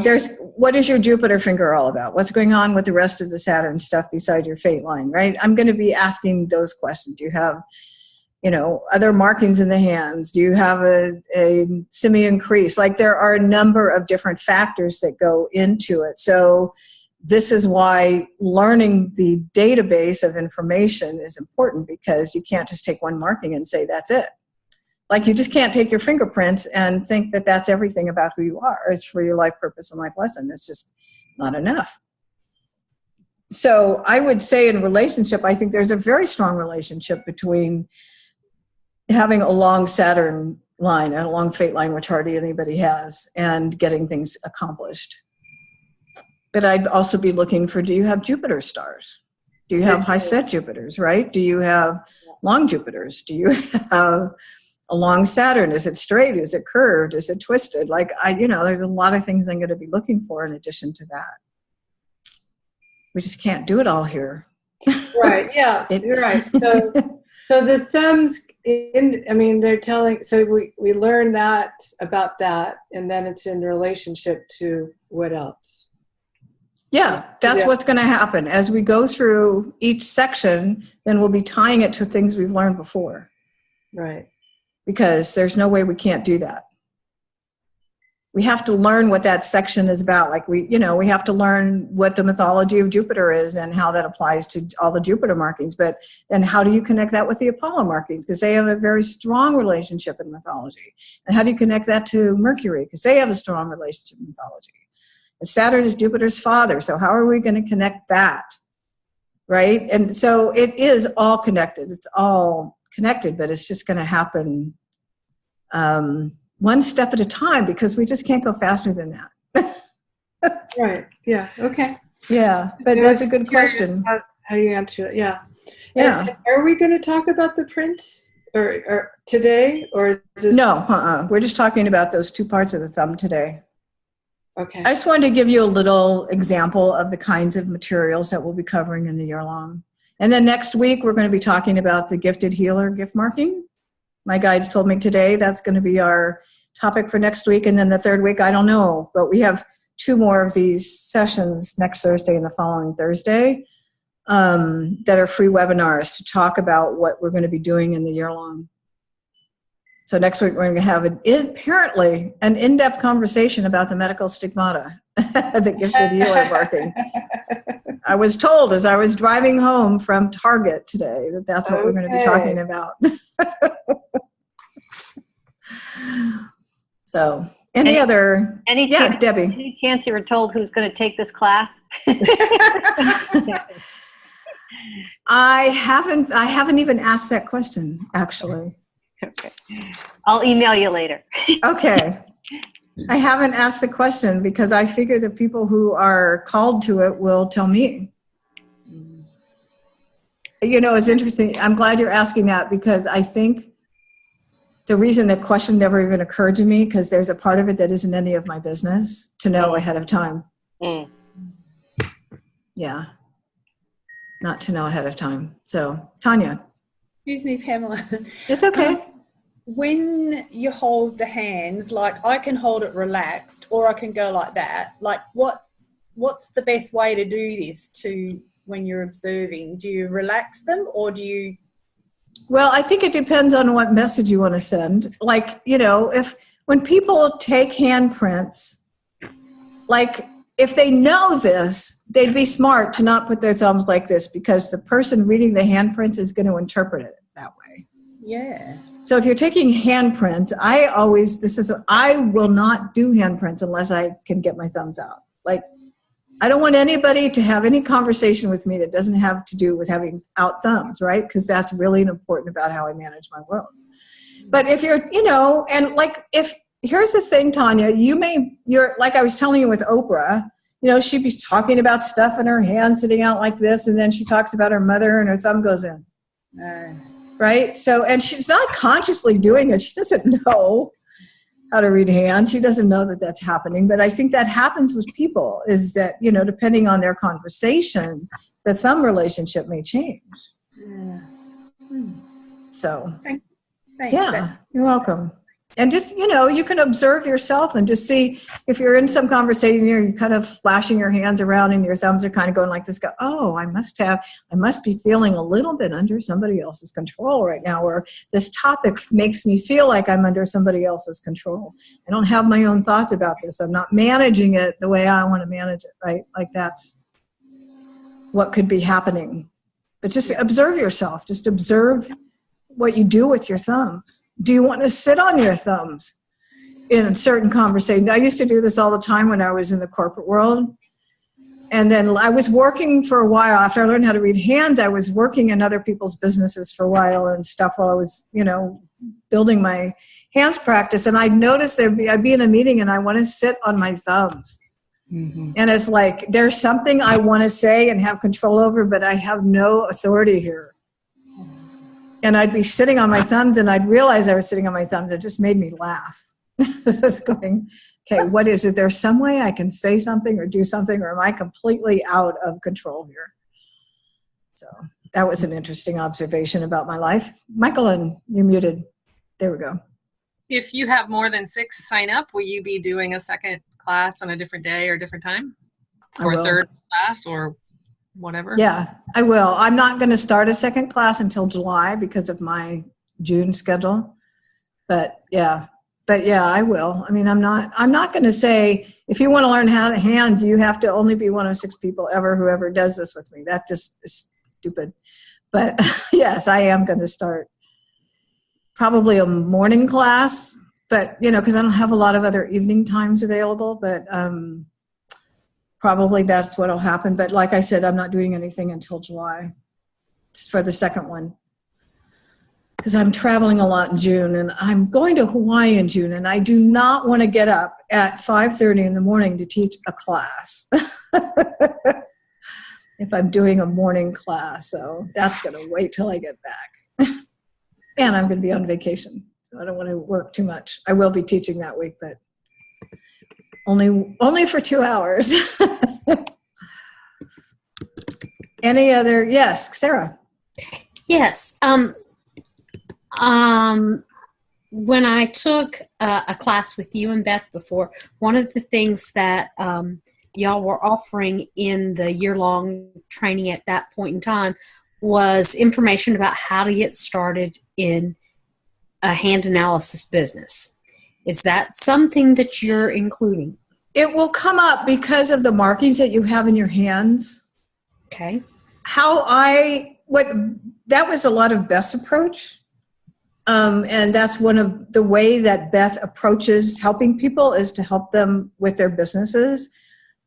what is your Jupiter finger all about? What's going on with the rest of the Saturn stuff beside your fate line, right? I'm going to be asking those questions. Do you have, you know, other markings in the hands? Do you have a simian crease? Like, there are a number of different factors that go into it. So this is why learning the database of information is important, because you can't just take one marking and say that's it. Like, you just can't take your fingerprints and think that that's everything about who you are. It's for your life purpose and life lesson. It's just not enough. So I would say in relationship, I think there's a very strong relationship between having a long Saturn line and a long fate line, which hardly anybody has, and getting things accomplished. But I'd also be looking for, do you have Jupiter stars? Do you have high set Jupiters, right? Do you have long Jupiters? Do you have a long Saturn? Is it straight? Is it curved? Is it twisted? Like, there's a lot of things I'm going to be looking for in addition to that. We just can't do it all here. Right. Yeah. You're right. So the thumbs they're telling, so we learn that about that, and then it's in relationship to what else? Yeah, that's what's going to happen. As we go through each section, then we'll be tying it to things we've learned before. Right. Because there's no way we can't do that. We have to learn what that section is about. Like, we have to learn what the mythology of Jupiter is and how that applies to all the Jupiter markings. But then how do you connect that with the Apollo markings? Because they have a very strong relationship in mythology. And how do you connect that to Mercury? Because they have a strong relationship in mythology. And Saturn is Jupiter's father. So how are we going to connect that? Right? And so it is all connected. It's all connected, but it's just going to happen one step at a time, because we just can't go faster than that. Right. Yeah. Okay. Yeah, but that's a good question. How you answer that? Yeah. Yeah. And are we going to talk about the prints or today, or is this? No. We're just talking about those two parts of the thumb today. Okay. I just wanted to give you a little example of the kinds of materials that we'll be covering in the year long. And then next week, we're going to be talking about the gifted healer gift marking. My guides told me today that's going to be our topic for next week. And then the third week, I don't know. But we have 2 more of these sessions next Thursday and the following Thursday that are free webinars to talk about what we're going to be doing in the year long. So next week, we're going to have apparently an in-depth conversation about the medical stigmata, the gifted healer marking. I was told as I was driving home from Target today that that's what we're going to be talking about. So any Debbie? Any chance you were told who's going to take this class? I haven't even asked that question, actually. Okay. I'll email you later. Okay. I haven't asked the question because I figure the people who are called to it will tell me. It's interesting. I'm glad you're asking that, because I think the reason the question never even occurred to me, because there's a part of it that isn't any of my business to know ahead of time. Mm. Yeah. Not to know ahead of time. So, Tanya. Excuse me, Pamela. It's okay. When you hold the hands, like, I can hold it relaxed, or I can go like that. Like, what's the best way to do this when you're observing? Do you relax them, or do you Well, I think it depends on what message you want to send. Like, when people take handprints, like if they know this, they'd be smart to not put their thumbs like this, because the person reading the handprints is going to interpret it that way. Yeah. So if you're taking handprints, I will not do handprints unless I can get my thumbs out. Like, I don't want anybody to have any conversation with me that doesn't have to do with having out thumbs, right? Because that's really important about how I manage my world. But if you're, and like, here's the thing, Tanya, you're like I was telling you with Oprah, she'd be talking about stuff in her hand sitting out like this, and then she talks about her mother and her thumb goes in. Right? So, and she's not consciously doing it. She doesn't know how to read hands. She doesn't know that that's happening. But I think that happens with people, is that, depending on their conversation, the thumb relationship may change. Yeah. So, Thanks. yeah, you're welcome. And just, you can observe yourself and just see if you're in some conversation, you're kind of flashing your hands around and your thumbs are kind of going like this, oh, I must be feeling a little bit under somebody else's control right now, or this topic makes me feel like I'm under somebody else's control. I don't have my own thoughts about this. I'm not managing it the way I want to manage it, right? Like that's what could be happening. But just observe yourself. Just observe what you do with your thumbs. Do you want to sit on your thumbs in a certain conversation? I used to do this all the time when I was in the corporate world. And then I was working for a while. After I learned how to read hands, I was working in other people's businesses for a while and stuff while I was, building my hands practice. And I'd notice I'd be in a meeting and I want to sit on my thumbs. Mm-hmm. And it's like, there's something I want to say and have control over, but I have no authority here. And I'd be sitting on my thumbs and I'd realize I was sitting on my thumbs. It just made me laugh. Just going, okay, what is it? There's some way I can say something or do something, or am I completely out of control here? So that was an interesting observation about my life. Michael, and you're muted. There we go. If you have more than 6 sign up, will you be doing a second class on a different day or different time? Or a third class or whatever? Yeah, I will. I'm not going to start a second class until July because of my June schedule. But yeah, I will. I mean, I'm not going to say, if you want to learn how to hands, you have to only be one of 6 people ever, whoever does this with me. That just is stupid. But yes, I am going to start probably a morning class, but, because I don't have a lot of other evening times available, but probably that's what'll happen. But like I said, I'm not doing anything until July for the second one, because I'm traveling a lot in June, and I'm going to Hawaii in June, and I do not want to get up at 5:30 in the morning to teach a class if I'm doing a morning class. So that's going to wait till I get back. And I'm going to be on vacation, so I don't want to work too much. I will be teaching that week, but only for 2 hours. Any other? Yes, Sarah. Yes. When I took a class with you and Beth before, one of the things that y'all were offering in the year-long training at that point in time was information about how to get started in a hand analysis business. Is that something that you're including? It will come up because of the markings that you have in your hands. Okay. That was a lot of Beth's approach. And that's one of the way that Beth approaches helping people, is to help them with their businesses.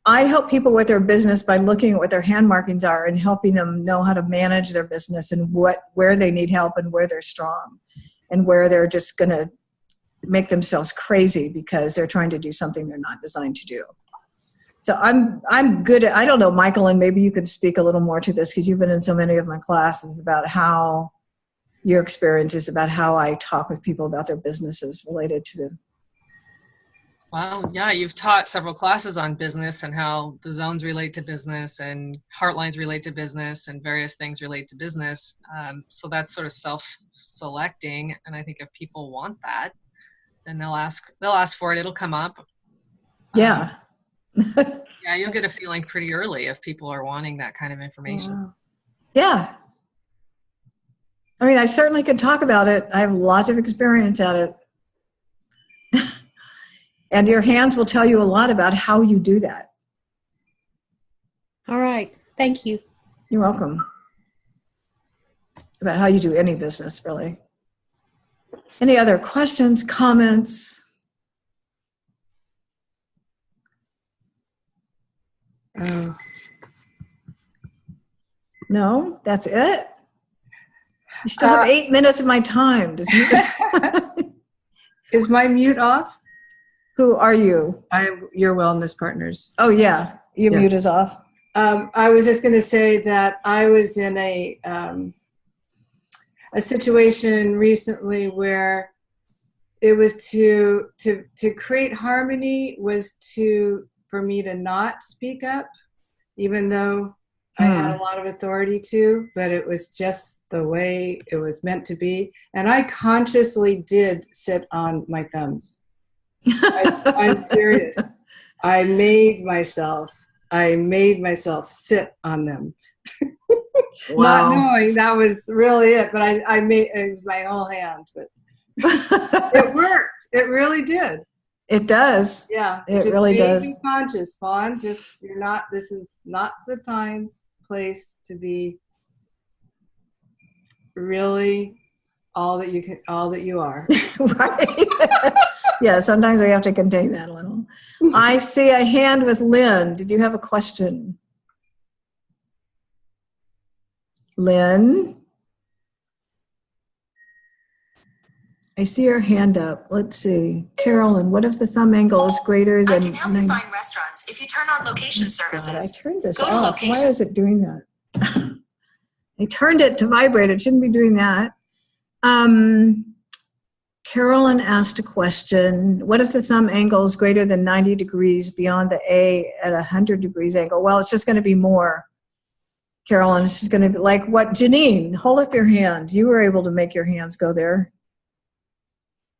I help people with their business by looking at what their hand markings are and helping them know how to manage their business and where they need help and where they're strong and where they're just going to make themselves crazy because they're trying to do something they're not designed to do. So I'm good at, I don't know, Michael, and maybe you could speak a little more to this because you've been in so many of my classes, about how your experience is about how I talk with people about their businesses related to them. Well, yeah, you've taught several classes on business and how the zones relate to business and heart lines relate to business and various things relate to business. So that's sort of self-selecting. And I think if people want that, then they'll ask for it. It'll come up. Yeah. Yeah, you'll get a feeling pretty early if people are wanting that kind of information. Wow. Yeah. I mean, I certainly can talk about it. I have lots of experience at it. And your hands will tell you a lot about how you do that. All right. Thank you. You're welcome. About how you do any business, really. Any other questions, comments? No, that's it? You still have 8 minutes of my time. Is my mute off? Who are you? I'm your wellness partners. Oh, yeah. Your Yes. mute is off. I was just going to say that I was in a situation recently where it was to create harmony was for me to not speak up, even though I had a lot of authority to, but it was just the way it was meant to be. And I consciously did sit on my thumbs. I'm serious. I made myself sit on them. Wow. Not knowing that was really it, but I made it was my whole hand. But it worked. It really did. It does. Yeah. It just really made does. me conscious, Fawn. Just this is not the time, place to be really all that you are. Right. Yeah, sometimes we have to contain that a little. I see a hand with Lynn. Did you have a question? Lynn? I see your hand up. Let's see. Carolyn, what if the thumb angle is greater than... I can help you find restaurants if you turn on location services. God, I turned this Go to off. location. Why is it doing that? I turned it to vibrate. It shouldn't be doing that. Carolyn asked a question. What if the thumb angle is greater than 90 degrees beyond the A at 100 degrees angle? Well, it's just going to be more. Carolyn, it's just going to be like what? Janine, hold up your hand. You were able to make your hands go there.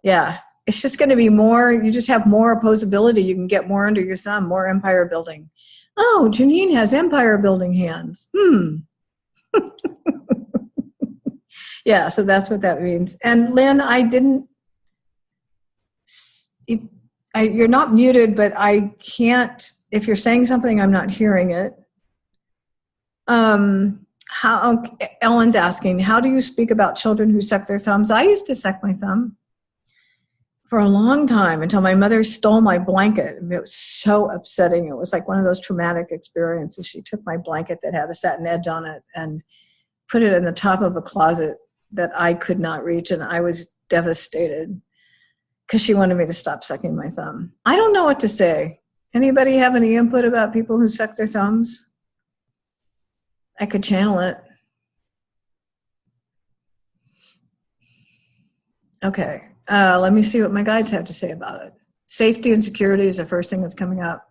Yeah, it's just going to be more. You just have more opposability. You can get more under your thumb, more empire building. Oh, Janine has empire building hands. Yeah, so that's what that means. And Lynn, you're not muted, but I can't, if you're saying something, I'm not hearing it. Ellen's asking, how do you speak about children who suck their thumbs? I used to suck my thumb for a long time until my mother stole my blanket. It was so upsetting. It was like one of those traumatic experiences. She took my blanket that had a satin edge on it and put it in the top of a closet that I could not reach, and I was devastated because she wanted me to stop sucking my thumb. I don't know what to say. Anybody have any input about people who suck their thumbs? I could channel it. Okay, let me see what my guides have to say about it. Safety and security is the first thing that's coming up.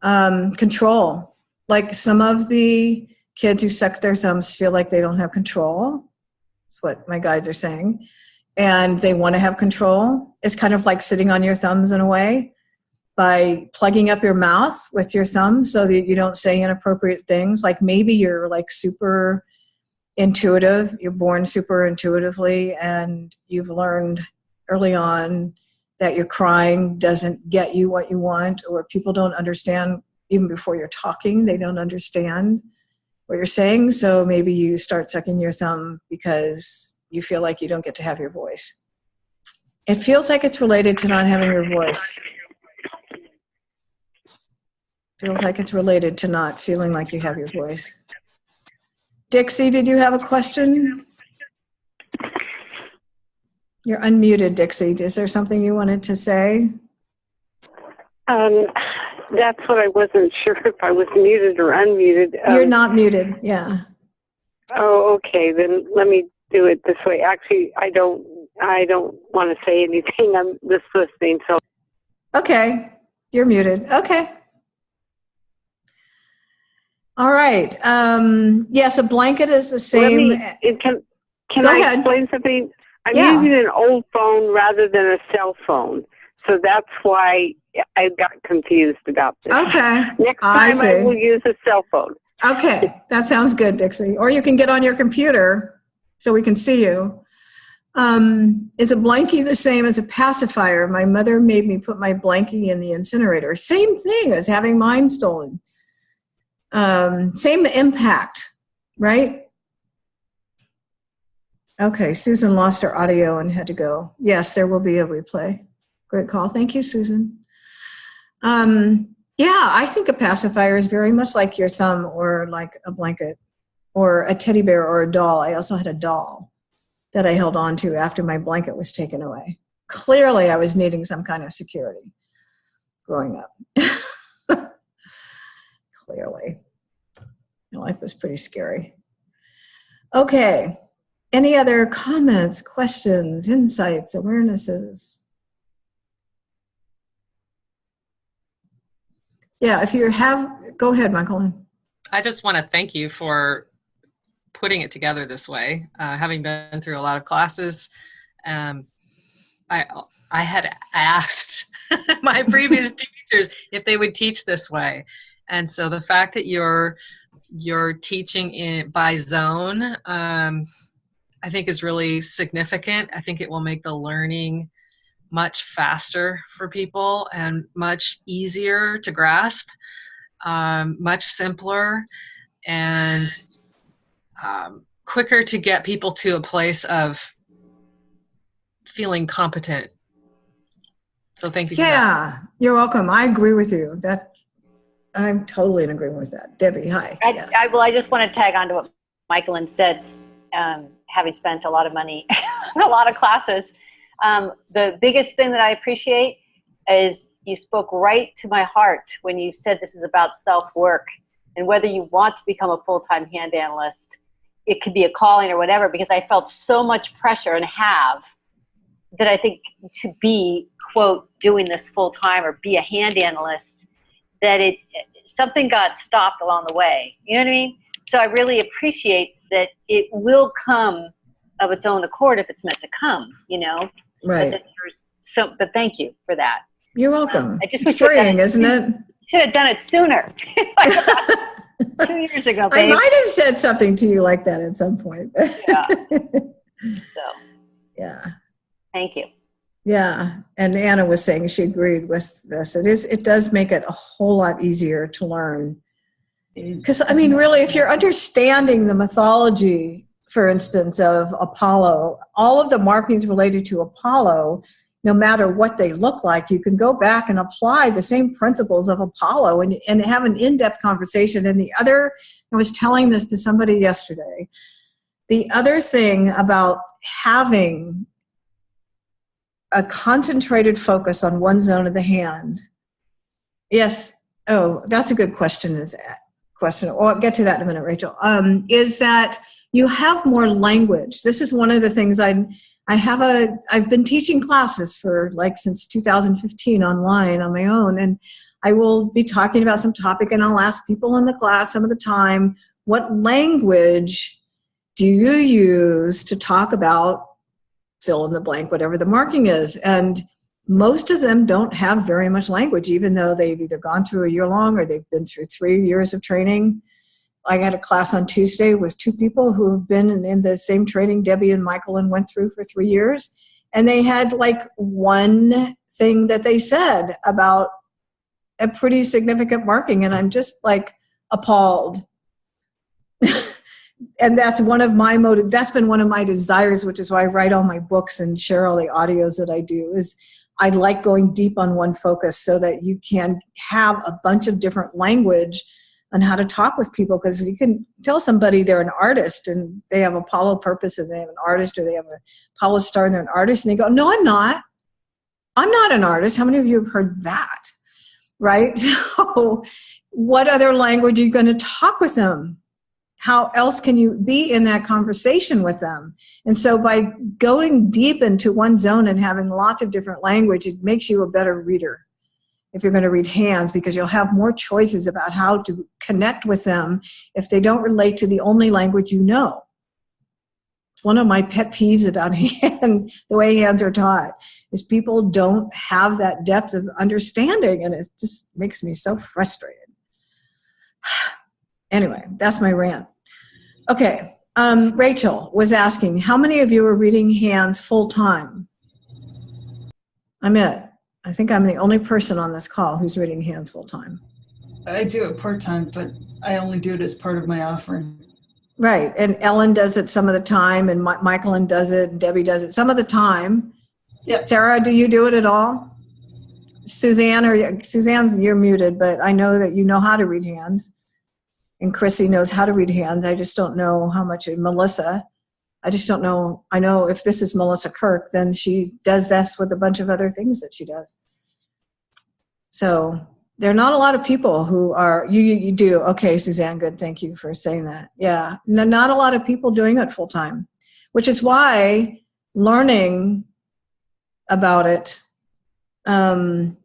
Control. Like some of the kids who suck their thumbs feel like they don't have control. That's what my guides are saying. And they want to have control. It's kind of like sitting on your thumbs in a way by plugging up your mouth with your thumbs so that you don't say inappropriate things. Like maybe you're like super intuitive, you're born super intuitively, and you've learned early on that your crying doesn't get you what you want, or people don't understand even before you're talking, they don't understand what you're saying. So maybe you start sucking your thumb because you feel like you don't get to have your voice. It feels like it's related to not having your voice. Feels like it's related to not feeling like you have your voice. Dixie, did you have a question? You're unmuted, Dixie. Is there something you wanted to say? That's what I wasn't sure if I was muted or unmuted. You're not muted, yeah. Oh, okay. Then let me do it this way. Actually, I don't want to say anything. I'm just listening. So. Okay, you're muted. Okay. All right. Yes, a blanket is the same. Can Go I ahead. explain something? I'm Yeah. using an old phone rather than a cell phone. So that's why I got confused about this. Okay. Next I time I see. will use a cell phone. Okay, that sounds good, Dixie. Or you can get on your computer so we can see you. Is a blankie the same as a pacifier? My mother made me put my blankie in the incinerator. Same thing as having mine stolen. Same impact, right? Okay, Susan lost her audio and had to go. Yes, there will be a replay. Great call. Thank you, Susan. Yeah, I think a pacifier is very much like your thumb or like a blanket or a teddy bear or a doll. I also had a doll that I held on to after my blanket was taken away. Clearly, I was needing some kind of security growing up. Clearly. My life was pretty scary. Okay. Any other comments, questions, insights, awarenesses? Yeah, if you have, go ahead, Michael. I just want to thank you for putting it together this way. Having been through a lot of classes, I had asked my previous teachers if they would teach this way, and so the fact that you're teaching by zone, I think is really significant. I think it will make the learning much faster for people and much easier to grasp, much simpler, and quicker to get people to a place of feeling competent. So thank you for that. Yeah, you're welcome. I agree with you. I'm totally in agreement with that. Debbie, hi. Yes. I just want to tag on to what Michael said, having spent a lot of money in a lot of classes. The biggest thing that I appreciate is you spoke right to my heart when you said this is about self-work and whether you want to become a full-time hand analyst. It could be a calling or whatever, because I felt so much pressure and that I think to be, quote, doing this full-time or be a hand analyst, that something got stopped along the way. You know what I mean? So I really appreciate that it will come of its own accord if it's meant to come, you know? Right. But thank you for that. You're welcome. It's freeing, isn't it? Should have done it sooner. 2 years ago, babe. I might have said something to you like that at some point. Yeah. So. Yeah. Thank you. Yeah. And Anna was saying she agreed with this. It does make it a whole lot easier to learn. Because, I mean, really, if you're understanding the mythology, for instance, of Apollo, all of the markings related to Apollo, no matter what they look like, you can go back and apply the same principles of Apollo and have an in-depth conversation. And I was telling this to somebody yesterday, the other thing about having a concentrated focus on one zone of the hand. Yes. Oh, that's a good question. I'll get to that in a minute, Rachel. Is that you have more language. This is one of the things I've been teaching classes for since 2015 online on my own. And I will be talking about some topic and I'll ask people in the class some of the time, what language do you use to talk about fill in the blank, whatever the marking is? And most of them don't have very much language, even though they've either gone through a year long or they've been through 3 years of training. I had a class on Tuesday with 2 people who have been in the same training Debbie and Michael and went through for 3 years. And they had one thing that they said about a pretty significant marking. And I'm just appalled. And that's been one of my desires, which is why I write all my books and share all the audios that I do, is I like going deep on one focus so that you can have a bunch of different language on how to talk with people, because you can tell somebody they're an artist and they have Apollo purpose and they have an artist, or they have an Apollo star and they're an artist, and they go, no, I'm not an artist. How many of you have heard that? Right? So what other language are you going to talk with them? How else can you be in that conversation with them? And so by going deep into one zone and having lots of different language, it makes you a better reader if you're going to read hands, because you'll have more choices about how to connect with them if they don't relate to the only language you know. It's one of my pet peeves about the way hands are taught, is people don't have that depth of understanding, and it just makes me so frustrated. Anyway, that's my rant. Okay, Rachel was asking, how many of you are reading hands full time? I'm it. I think I'm the only person on this call who's reading hands full time. I do it part-time, but I only do it as part of my offering. Right. And Ellen does it some of the time, and Michaelin does it, and Debbie does it some of the time. Yep. Sarah, do you do it at all? Suzanne's, you're muted, but I know that you know how to read hands. And Chrissy knows how to read hands. I just don't know how much. Melissa, I just don't know. I know if this is Melissa Kirk, then she does this with a bunch of other things that she does. So there are not a lot of people who are, you do. Okay, Suzanne, good. Thank you for saying that. Yeah, not a lot of people doing it full time, which is why learning about it and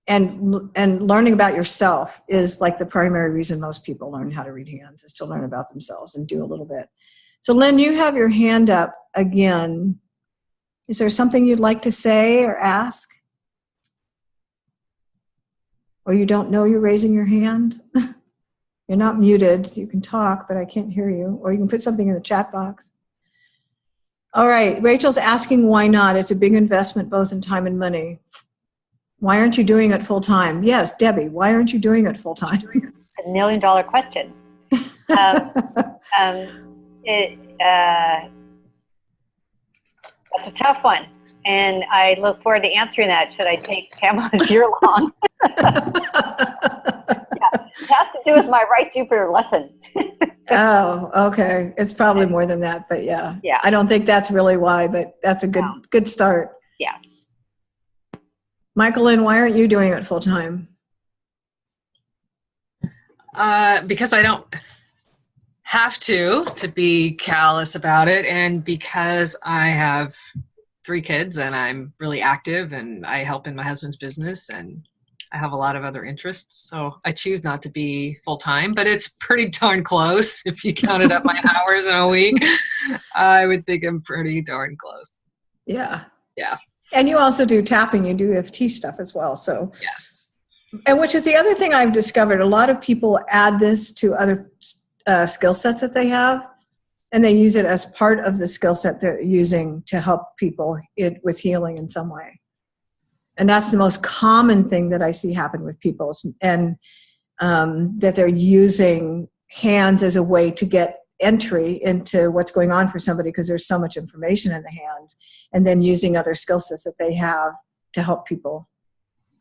learning about yourself is like the primary reason most people learn how to read hands, is to learn about themselves and do a little bit. So Lynn, you have your hand up again. Is there something you'd like to say or ask? Or you don't know you're raising your hand? You're not muted. You can talk, but I can't hear you. Or you can put something in the chat box. All right, Rachel's asking why not. It's a big investment both in time and money. Why aren't you doing it full time? Yes, Debbie, why aren't you doing it full time? $1 million question. That's a tough one, and I look forward to answering that. Should I take Pamela's year long? Yeah, it has to do with my right Jupiter lesson. Oh, okay. It's probably more than that, but yeah. Yeah. I don't think that's really why, but that's a good start. Yeah. Michaelin, why aren't you doing it full time? Because I don't have to be callous about it, and because I have 3 kids and I'm really active and I help in my husband's business and I have a lot of other interests, so I choose not to be full-time, but it's pretty darn close. If you counted up my hours in a week, I would think I'm pretty darn close. Yeah. Yeah. And you also do tapping, you do EFT stuff as well. So yes. And which is the other thing I've discovered. A lot of people add this to other skill sets that they have, and they use it as part of the skill set they're using to help people with healing in some way. And that's the most common thing that I see happen with people, and that they're using hands as a way to get entry into what's going on for somebody, because there's so much information in the hands, and then using other skill sets that they have to help people.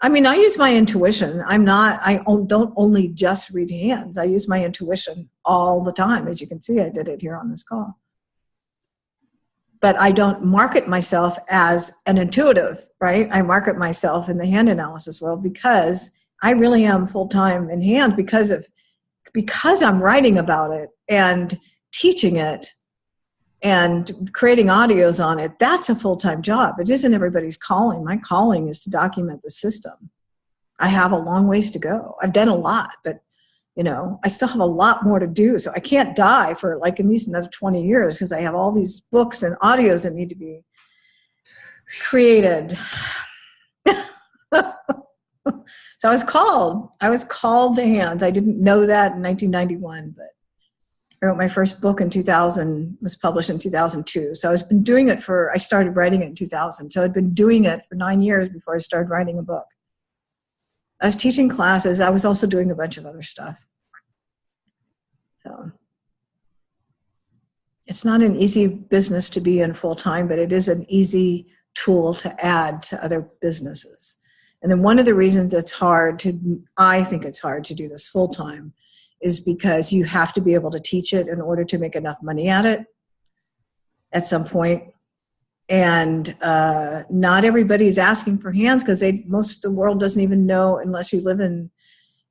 I mean, I use my intuition. I don't only just read hands. I use my intuition all the time. As you can see, I did it here on this call. But I don't market myself as an intuitive, right? I market myself in the hand analysis world because I really am full-time in hands because I'm writing about it and teaching it and creating audios on it. That's a full-time job. It isn't everybody's calling. My calling is to document the system. I have a long ways to go. I've done a lot, but I still have a lot more to do. So I can't die for like at least another 20 years because I have all these books and audios that need to be created. So I was called to hands. I didn't know that in 1991, but I wrote my first book in 2000, was published in 2002. So I've been doing it I started writing it in 2000. So I'd been doing it for 9 years before I started writing a book. I was teaching classes. I was also doing a bunch of other stuff. So it's not an easy business to be in full time, but it is an easy tool to add to other businesses. And then one of the reasons I think it's hard to do this full time is because you have to be able to teach it in order to make enough money at it at some point. And not everybody's asking for hands because most of the world doesn't even know, unless you live in,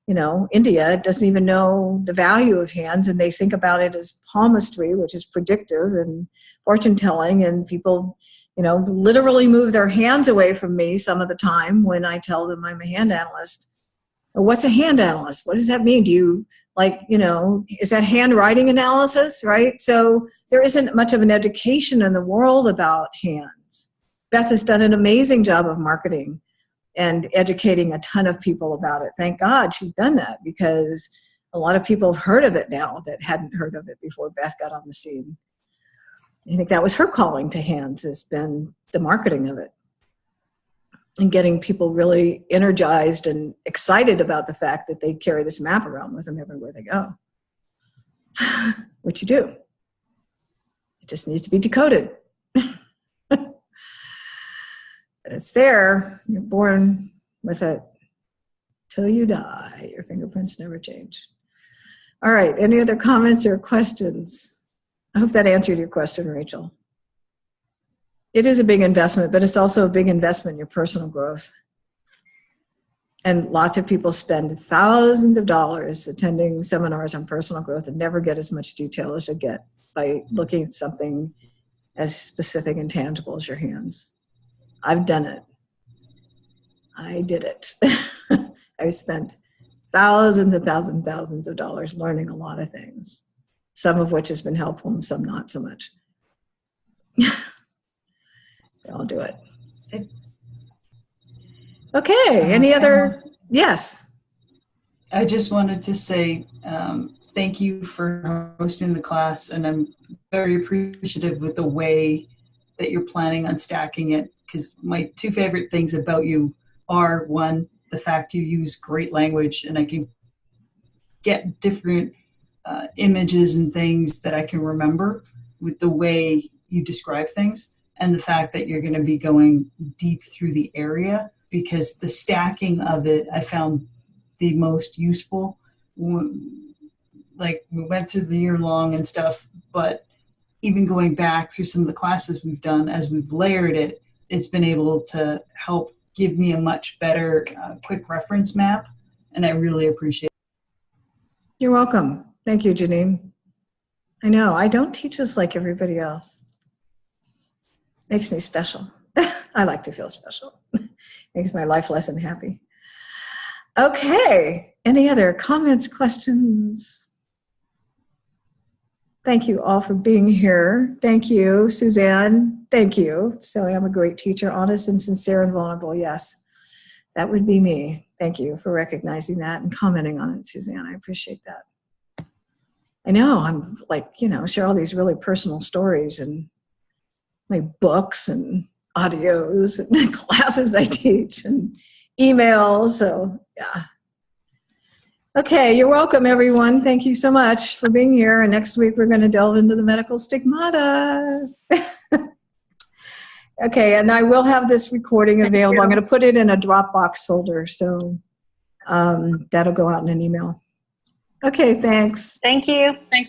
India, doesn't even know the value of hands. And they think about it as palmistry, which is predictive and fortune telling. And people, literally move their hands away from me some of the time when I tell them I'm a hand analyst. What's a hand analyst? What does that mean? Do you is that handwriting analysis, right? So there isn't much of an education in the world about hands. Beth has done an amazing job of marketing and educating a ton of people about it. Thank God she's done that, because a lot of people have heard of it now that hadn't heard of it before Beth got on the scene. I think that was her calling to hands, has been the marketing of it and getting people really energized and excited about the fact that they carry this map around with them everywhere they go. Which you do. It just needs to be decoded. But it's there. You're born with it till you die. Your fingerprints never change. All right. Any other comments or questions? I hope that answered your question, Rachel. It is a big investment, but it's also a big investment in your personal growth. And lots of people spend thousands of dollars attending seminars on personal growth and never get as much detail as you get by looking at something as specific and tangible as your hands. I've done it. I did it. I spent thousands and thousands and thousands of dollars learning a lot of things, some of which has been helpful and some not so much. I'll do it. Okay, any other? Yes. I just wanted to say thank you for hosting the class, and I'm very appreciative with the way that you're planning on stacking it, because my two favorite things about you are, one, the fact you use great language, and I can get different images and things that I can remember with the way you describe things, and the fact that you're going to be going deep through the area, because the stacking of it I found the most useful. Like, we went through the year long and stuff, but even going back through some of the classes we've done, as we've layered it, it's been able to help give me a much better quick reference map, and I really appreciate it. You're welcome. Thank you, Janine. I know, I don't teach this like everybody else. Makes me special. I like to feel special. Makes my life lesson happy. Okay, any other comments, questions? Thank you all for being here. Thank you, Suzanne. Thank you. So I'm a great teacher, honest and sincere and vulnerable. Yes, that would be me. Thank you for recognizing that and commenting on it, Suzanne. I appreciate that. I know, I'm like, share all these really personal stories and my books and audios and classes I teach and emails. So yeah. Okay, you're welcome, everyone. Thank you so much for being here. And next week we're going to delve into the medical stigmata. Okay, and I will have this recording available. I'm going to put it in a Dropbox folder, so that'll go out in an email. Okay, thanks. Thanks,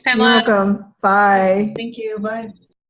Pamela. You're welcome. Bye. Thank you. Bye.